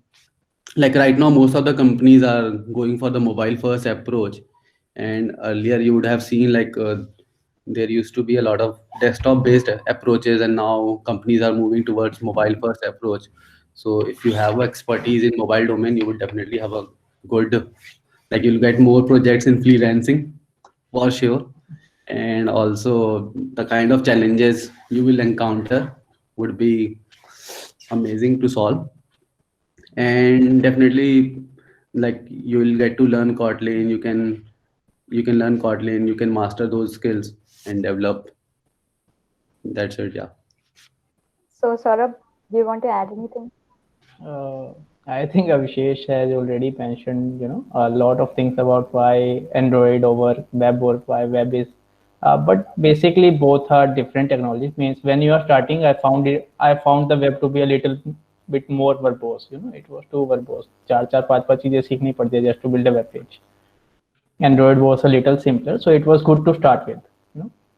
like right now, most of the companies are going for the mobile first approach. And earlier, you would have seen like there used to be a lot of desktop based approaches, and now companies are moving towards mobile first approach. So if you have expertise in mobile domain, you would definitely have a good, like you'll get more projects in freelancing for sure. And also the kind of challenges you will encounter would be amazing to solve. And definitely like you will get to learn Kotlin. You can learn Kotlin, you can master those skills and develop. That's it. Yeah. So Saurabh, do you want to add anything? Uh, I think Avshesh has already mentioned, a lot of things about why Android over web or why web is. But basically, both are different technologies. Means when you are starting, I found the web to be a little bit more verbose. It was too verbose. चार पांच चीजें सीखनी पड़ती है just to build a web page. Android was a little simpler, so it was good to start with.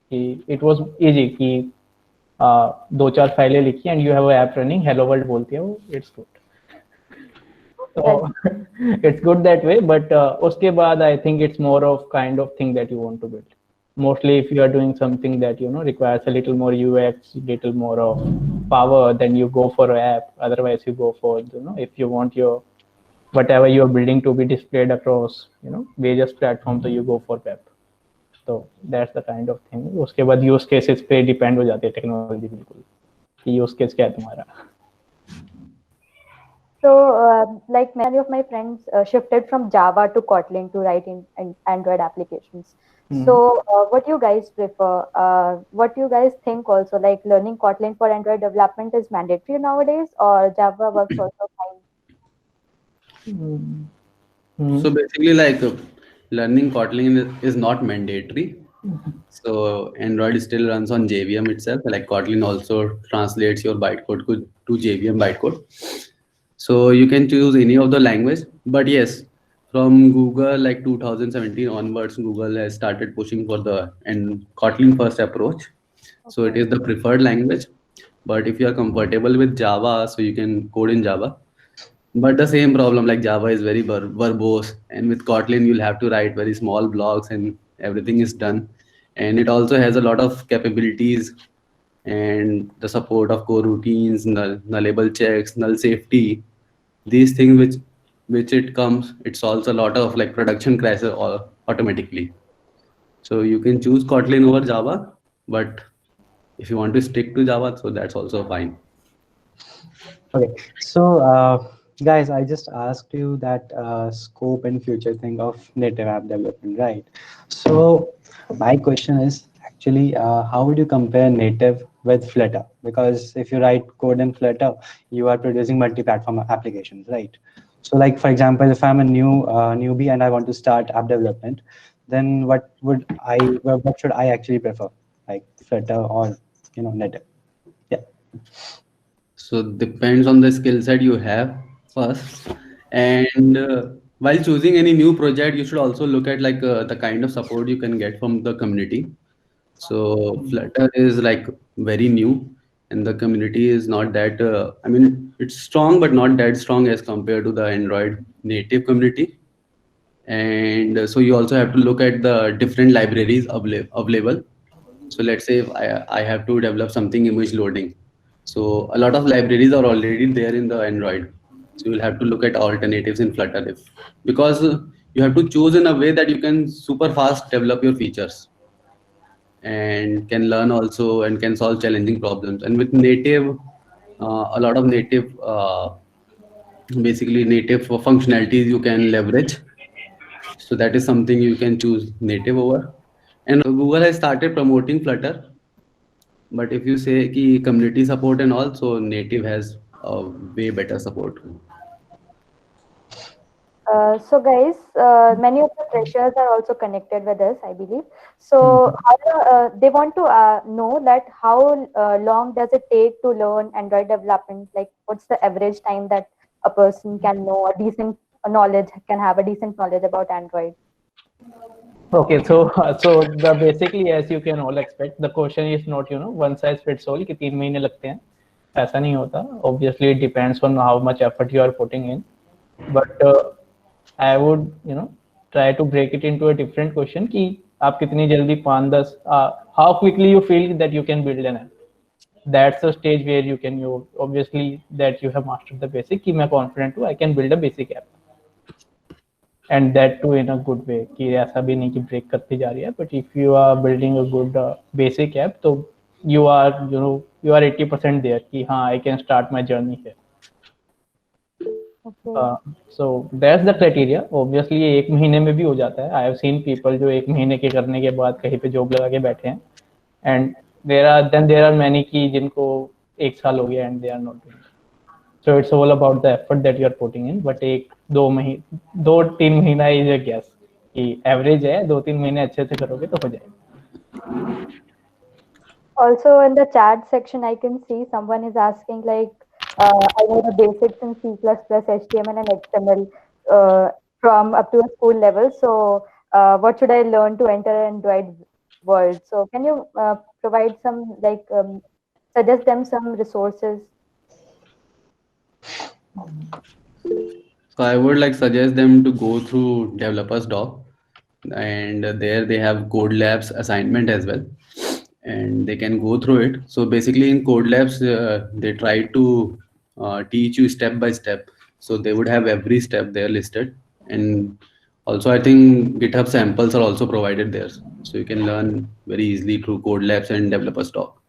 It was easy कि दो चार फाइलें लिखी and you have a app running. Hello world बोलती है वो. It's good. So it's good that way, but uske baad I think it's more of kind of thing that you want to build. Mostly if you are doing something that requires a little more UX, little more of power, then you go for an app. Otherwise you go for if you want your whatever you are building to be displayed across various platforms, so you go for web. So that's the kind of thing. उसके बाद use cases पे depend हो जाती है technology बिल्कुल कि use case क्या है तुम्हारा. So, like many of my friends shifted from Java to Kotlin to write in Android applications. So, what do you guys prefer? What do you guys think also? Like learning Kotlin for Android development is mandatory nowadays, or Java works also fine? So basically, like learning Kotlin is not mandatory. So Android still runs on JVM itself. Like Kotlin also translates your bytecode to JVM bytecode. So you can choose any of the language. But yes, from Google, like 2017 onwards, Google has started pushing for the Kotlin first approach. So it is the preferred language. But if you are comfortable with Java, so you can code in Java. But the same problem, like Java is very verbose, and with Kotlin you'll have to write very small blocks and everything is done. And it also has a lot of capabilities and the support of coroutines, nullable checks, null safety. These things which it solves a lot of like production crashes automatically. So you can choose Kotlin over Java, but if you want to stick to Java, so that's also fine. Okay, so guys, I just asked you that scope and future thing of native app development, right? So my question is actually, how would you compare native with Flutter? Because if you write code in Flutter, you are producing multi-platform applications, right? So like, for example, if I'm a newbie and I want to start app development, then what should I actually prefer, like Flutter or native? Yeah. So depends on the skill set you have first, and while choosing any new project, you should also look at like the kind of support you can get from the community. So Flutter is like very new, and the community is not that. I mean, it's strong, but not that strong as compared to the Android native community. And so you also have to look at the different libraries available. So let's say if I have to develop something image loading. So a lot of libraries are already there in the Android. So you'll have to look at alternatives in Flutter because you have to choose in a way that you can super fast develop your features and can learn also and can solve challenging problems. And with native, a lot of native, basically native functionalities you can leverage. So that is something you can choose native over. And Google has started promoting Flutter. But if you say ki community support and all, so native has a way better support. So guys, many of the freshers are also connected with us, I believe. So they want to know that how long does it take to learn Android development? Like, what's the average time that a person can know a decent knowledge, can have a decent knowledge about Android? Okay, so the basically as you can all expect, the question is not one size fits all कि 3 महीने लगते हैं, ऐसा नहीं होता. Obviously, it depends on how much effort you are putting in. But I would try to break it into a different question कि आप कितनी जल्दी 5-10 how quickly you feel that you can build an app. That's the stage where you obviously that you have mastered the basic कि मैं confident हूँ I can build a basic app. And that too in a good way कि ऐसा भी नहीं कि break करती जा रही है. But if you are building a good basic app, तो you are 80% there कि हाँ I can start my journey here. So that's the criteria. Obviously ये 1 महीने में भी हो जाता है. I have seen people जो 1 महीने के करने के बाद कहीं पे जॉब लगा के बैठे हैं. And there are many की जिनको 1 साल हो गया and they are not doing. So it's all about the effort that you are putting in. But एक 2-3 महीना is a guess कि average है, 2-3 महीने अच्छे से करोगे तो हो जाएगा. Also in the chat section, I can see someone is asking like, I know the basics in C++, HTML, and XML from up to a school level. So, what should I learn to enter Android world? So, can you provide some like suggest them some resources? So I would like suggest them to go through developers doc, and there they have code labs assignment as well, and they can go through it. So basically in code labs they try to teach you step by step. So they would have every step there listed, and also I think GitHub samples are also provided there, so you can learn very easily through code labs and developers doc,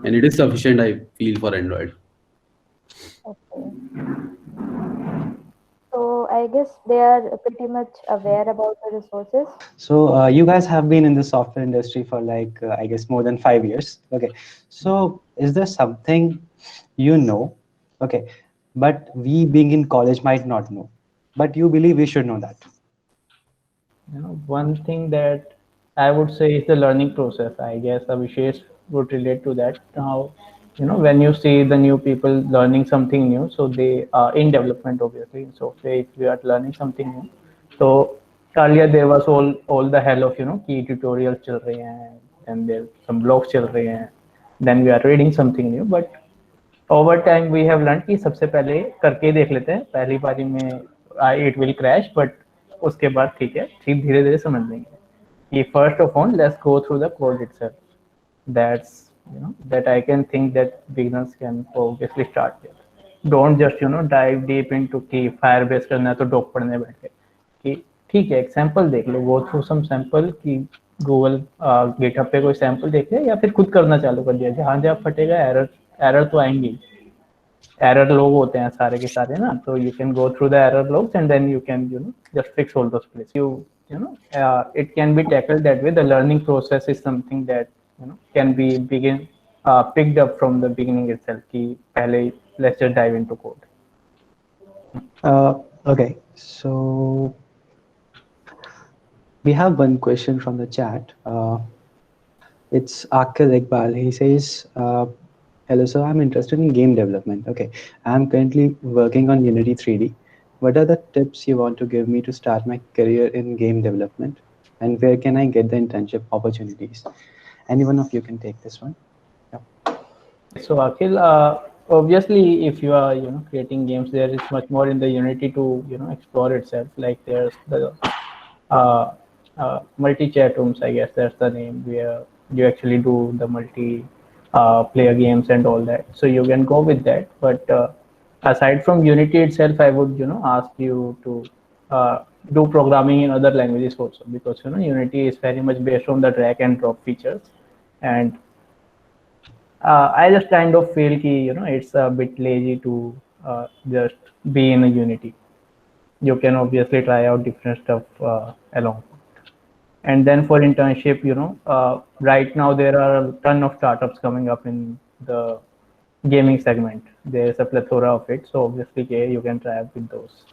and it is sufficient I feel for Android. Okay. So I guess they are pretty much aware about the resources. So you guys have been in the software industry for like I guess more than 5 years. Okay, so is there something you know? Okay, but we being in college might not know, but you believe we should know that. One thing that I would say is the learning process. I guess Abhishek would relate to that. Now, when you see the new people learning something new, so they are in development, obviously. In software, if we are learning something new, so earlier there was all the hell of key tutorials चल रहे हैं, and there some blogs चल रहे हैं, then we are reading something new. But over time we have learned कि सबसे पहले करके देख लेते हैं, पहली बारी में it will crash, but उसके बाद ठीक है, ठीक धीरे धीरे समझ लेंगे कि first of all let's go through the code itself. That's that I can think that beginners can obviously start with. Don't just dive deep into कि Firebase करना है तो डॉक पढ़ने बैठ गए कि ठीक है, एक सैंपल देख लो, go through some sample कि गूगल गिटहब पे कोई सैंपल देख लिया या फिर खुद करना चालू कर दिया. जहाँ जहाँ फटेगा एरर तो आएंगी. एरर लोग होते हैं सारे के सारे ना, तो you can go through the error logs and then you can just fix all those places. It can be tackled that way. The learning process is something that can be picked up from the beginning itself कि पहले let's just dive into code. Okay, so we have one question from the chat. It's Akil Iqbal. He says, hello, sir. I'm interested in game development. Okay, I'm currently working on Unity 3D. What are the tips you want to give me to start my career in game development? And where can I get the internship opportunities? Any one of you can take this one. So Akhil, obviously, if you are creating games, there is much more in the Unity to explore itself. Like there's the multi-chat rooms, I guess that's the name, where you actually do the player games and all that. So you can go with that. But aside from Unity itself, I would ask you to do programming in other languages also, because Unity is very much based on the drag and drop features, and I just kind of feel ki, it's a bit lazy to just be in a Unity. You can obviously try out different stuff along. And then for internship, right now there are a ton of startups coming up in the gaming segment. There's a plethora of it. So obviously you can try out with those.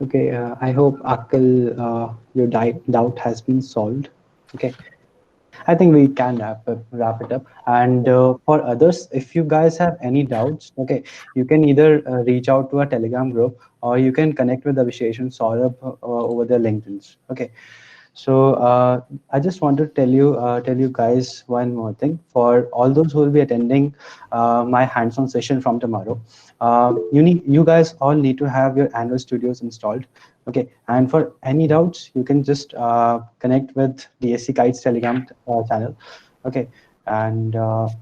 Okay, I hope Akil, your doubt has been solved. Okay, I think we can wrap it up. And for others, if you guys have any doubts, okay, you can either reach out to our Telegram group or you can connect with Abhishek and Saurabh over their LinkedIn's. Okay. So I just want to tell you guys one more thing. For all those who will be attending my hands-on session from tomorrow, you guys all need to have your Android Studios installed. Okay, and for any doubts, you can just connect with DSC Kites Telegram channel. Okay, and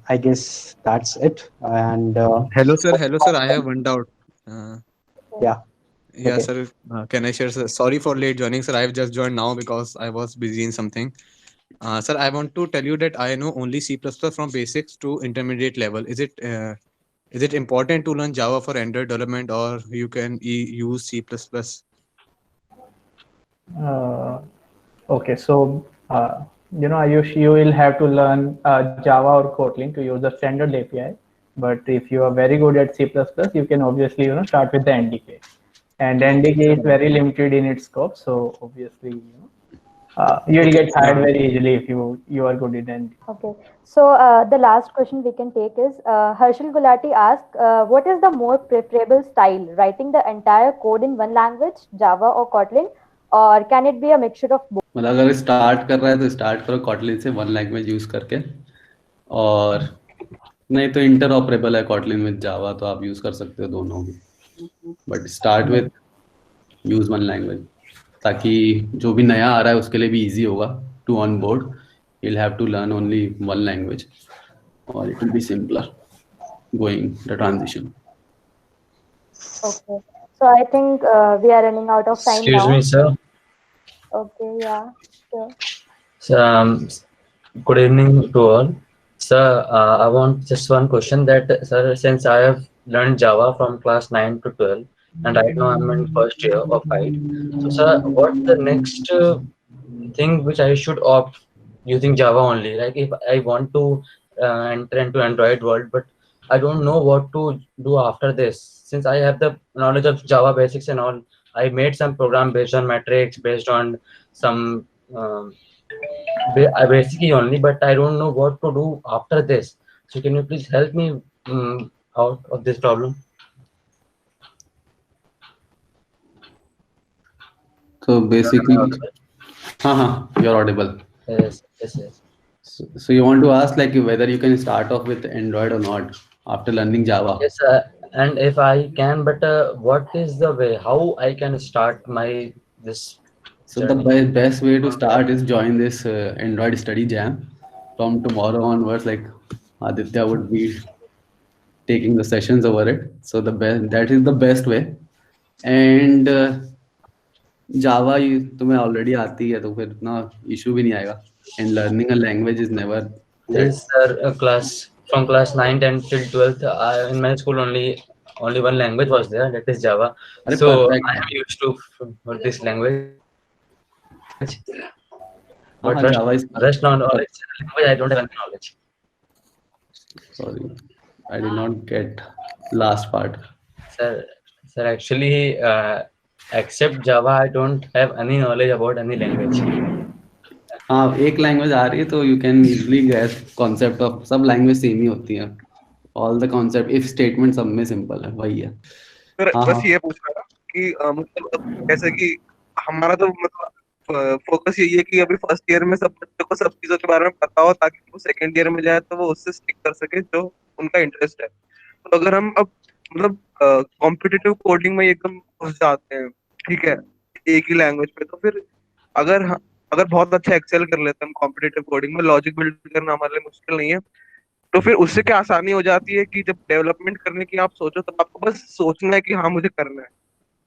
I guess that's it. And Hello, sir. Hello, sir. I have one doubt. yeah. Yeah, Okay. sir. Can I share, sir? Sorry for late joining, sir. I've just joined now because I was busy in something. Sir, I want to tell you that I know only C++ from basics to intermediate level. Is it important to learn Java for Android development, or you can use C++? Okay, so Ayush, you will have to learn Java or Kotlin to use the standard API. But if you are very good at C++, you can obviously, start with the NDK. And NDK is very limited in its scope. So obviously, you will get hired very easily if you are good in NDK. Okay. So the last question we can take is Harshal Gulati asked, what is the more preferable style? Writing the entire code in one language, Java or Kotlin, or can it be a mixture of both? मतलब अगर start कर रहा है तो start करो Kotlin से one language use करके, और नहीं तो इंटरऑपरेबल है कॉटलिन विद जावा, तो आप यूज कर सकते हो दोनों भी, but start with use one language, ताकि जो भी नया आ रहा है उसके लिए भी इजी होगा to on board. You'll have to learn only one language, or it will be simpler going the transition. Okay. So I think we are running out of time Excuse now. me, sir. Okay, yeah, sure. So, good evening to all. Sir, I want just one question that, sir, since I have learned Java from class 9 to 12, and right now I'm in first year of IT. So, sir, what's the next thing which I should opt using Java only? Like if I want to enter into Android world, but I don't know what to do after this. Since I have the knowledge of Java basics and all, I made some program based on metrics, based on some basically only, but I don't know what to do after this. So can you please help me out of this problem? So basically, you're audible. Yes, yes, yes. So you want to ask like whether you can start off with Android or not after learning Java? Yes, and if I can, but what is the way how I can start my this? So the best way to start is join this Android study jam. From tomorrow onwards, like Aditya would be taking the sessions over it. So that is the best way. And Java तुम्हें already आती है तो फिर इतना issue भी नहीं आएगा. And learning a language is never There is a class from class 9, 10 till 12th. In my school only one language was there, that is Java. So perfect. I am used to for this language. But Java is rest knowledge, language I don't have any knowledge. Sorry, I did not get last part. Sir, actually, except Java, I don't have any knowledge about any language. हाँ, एक language आ रही है तो you can easily gas concept of, सब language same ही होती है, all the concept if statement सब में सिंपल है, वही है. बस ये पूछ रहा था कि मतलब जैसे कि हमारा तो मतलब फोकस यही है कि अभी फर्स्ट ईयर में सब बच्चों को सब चीजों के बारे में पता हो, ताकि वो सेकंड ईयर में जाए तो वो उससे स्टिक कर सके जो उनका इंटरेस्ट है. तो अगर हम अब मतलब कॉम्पिटिटिव कोडिंग में एकदम घुस जाते हैं, ठीक है, एक ही लैंग्वेज पे, तो फिर अगर बहुत अच्छा एक्सेल कर लेते हैं कॉम्पिटिटिव कोडिंग में, लॉजिक बिल्ड करना हमारे लिए मुश्किल नहीं है, तो फिर उससे क्या आसानी हो जाती है कि जब डेवलपमेंट करने की आप सोचो तो आपको बस सोचना है कि हाँ मुझे करना है,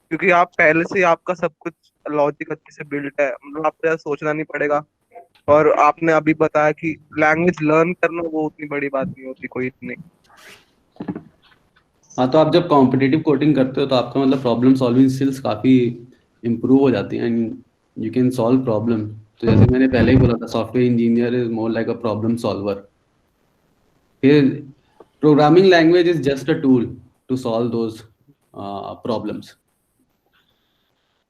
क्योंकि आप पहले से आपका सब कुछ लॉजिक अच्छे से बिल्ड है, मतलब आपको ज्यादा सोचना नहीं पड़ेगा. और आपने अभी बताया कि लैंग्वेज लर्न करना वो उतनी बड़ी बात नहीं होती, कोई इतनी. हाँ, तो आप जब कॉम्पिटिटिव कोडिंग करते हो तो आपका मतलब प्रॉब्लम सॉल्विंग स्किल्स काफी इम्प्रूव हो जाती हैं and you can solve problem. तो जैसे मैंने पहले ही बोला था, software engineer is more like a problem solver. फिर programming language is just a tool to solve those problems.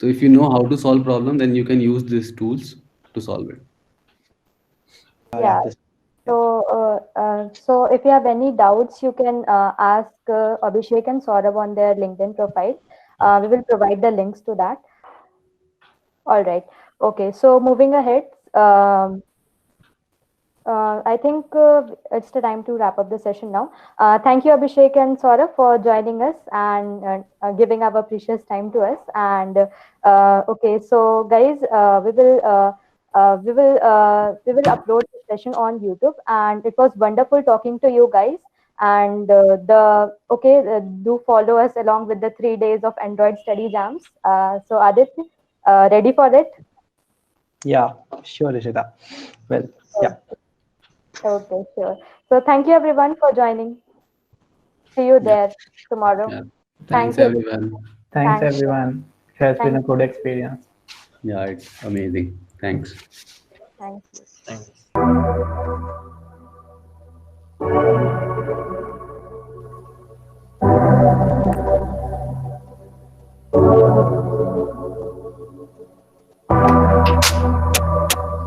So if you know how to solve problem, then you can use these tools to solve it. Yeah. So if you have any doubts, you can ask Abhishek and Saurabh on their LinkedIn profile. We will provide the links to that. All right. Okay. So moving ahead, I think it's the time to wrap up the session now. Thank you, Abhishek and Saurabh, for joining us and giving our precious time to us. And okay, so guys, we will upload the session on YouTube. And it was wonderful talking to you guys. And do follow us along with the 3 days of Android study jams. So Aditya, ready for it? Yeah, sure, Rishita. Well, yeah. Okay, sure. So thank you everyone for joining. See you there tomorrow. Yeah. Thanks you. everyone. Thanks, Thanks. everyone. It has been a good experience. Yeah, it's amazing. Thanks. Thank you. Thanks.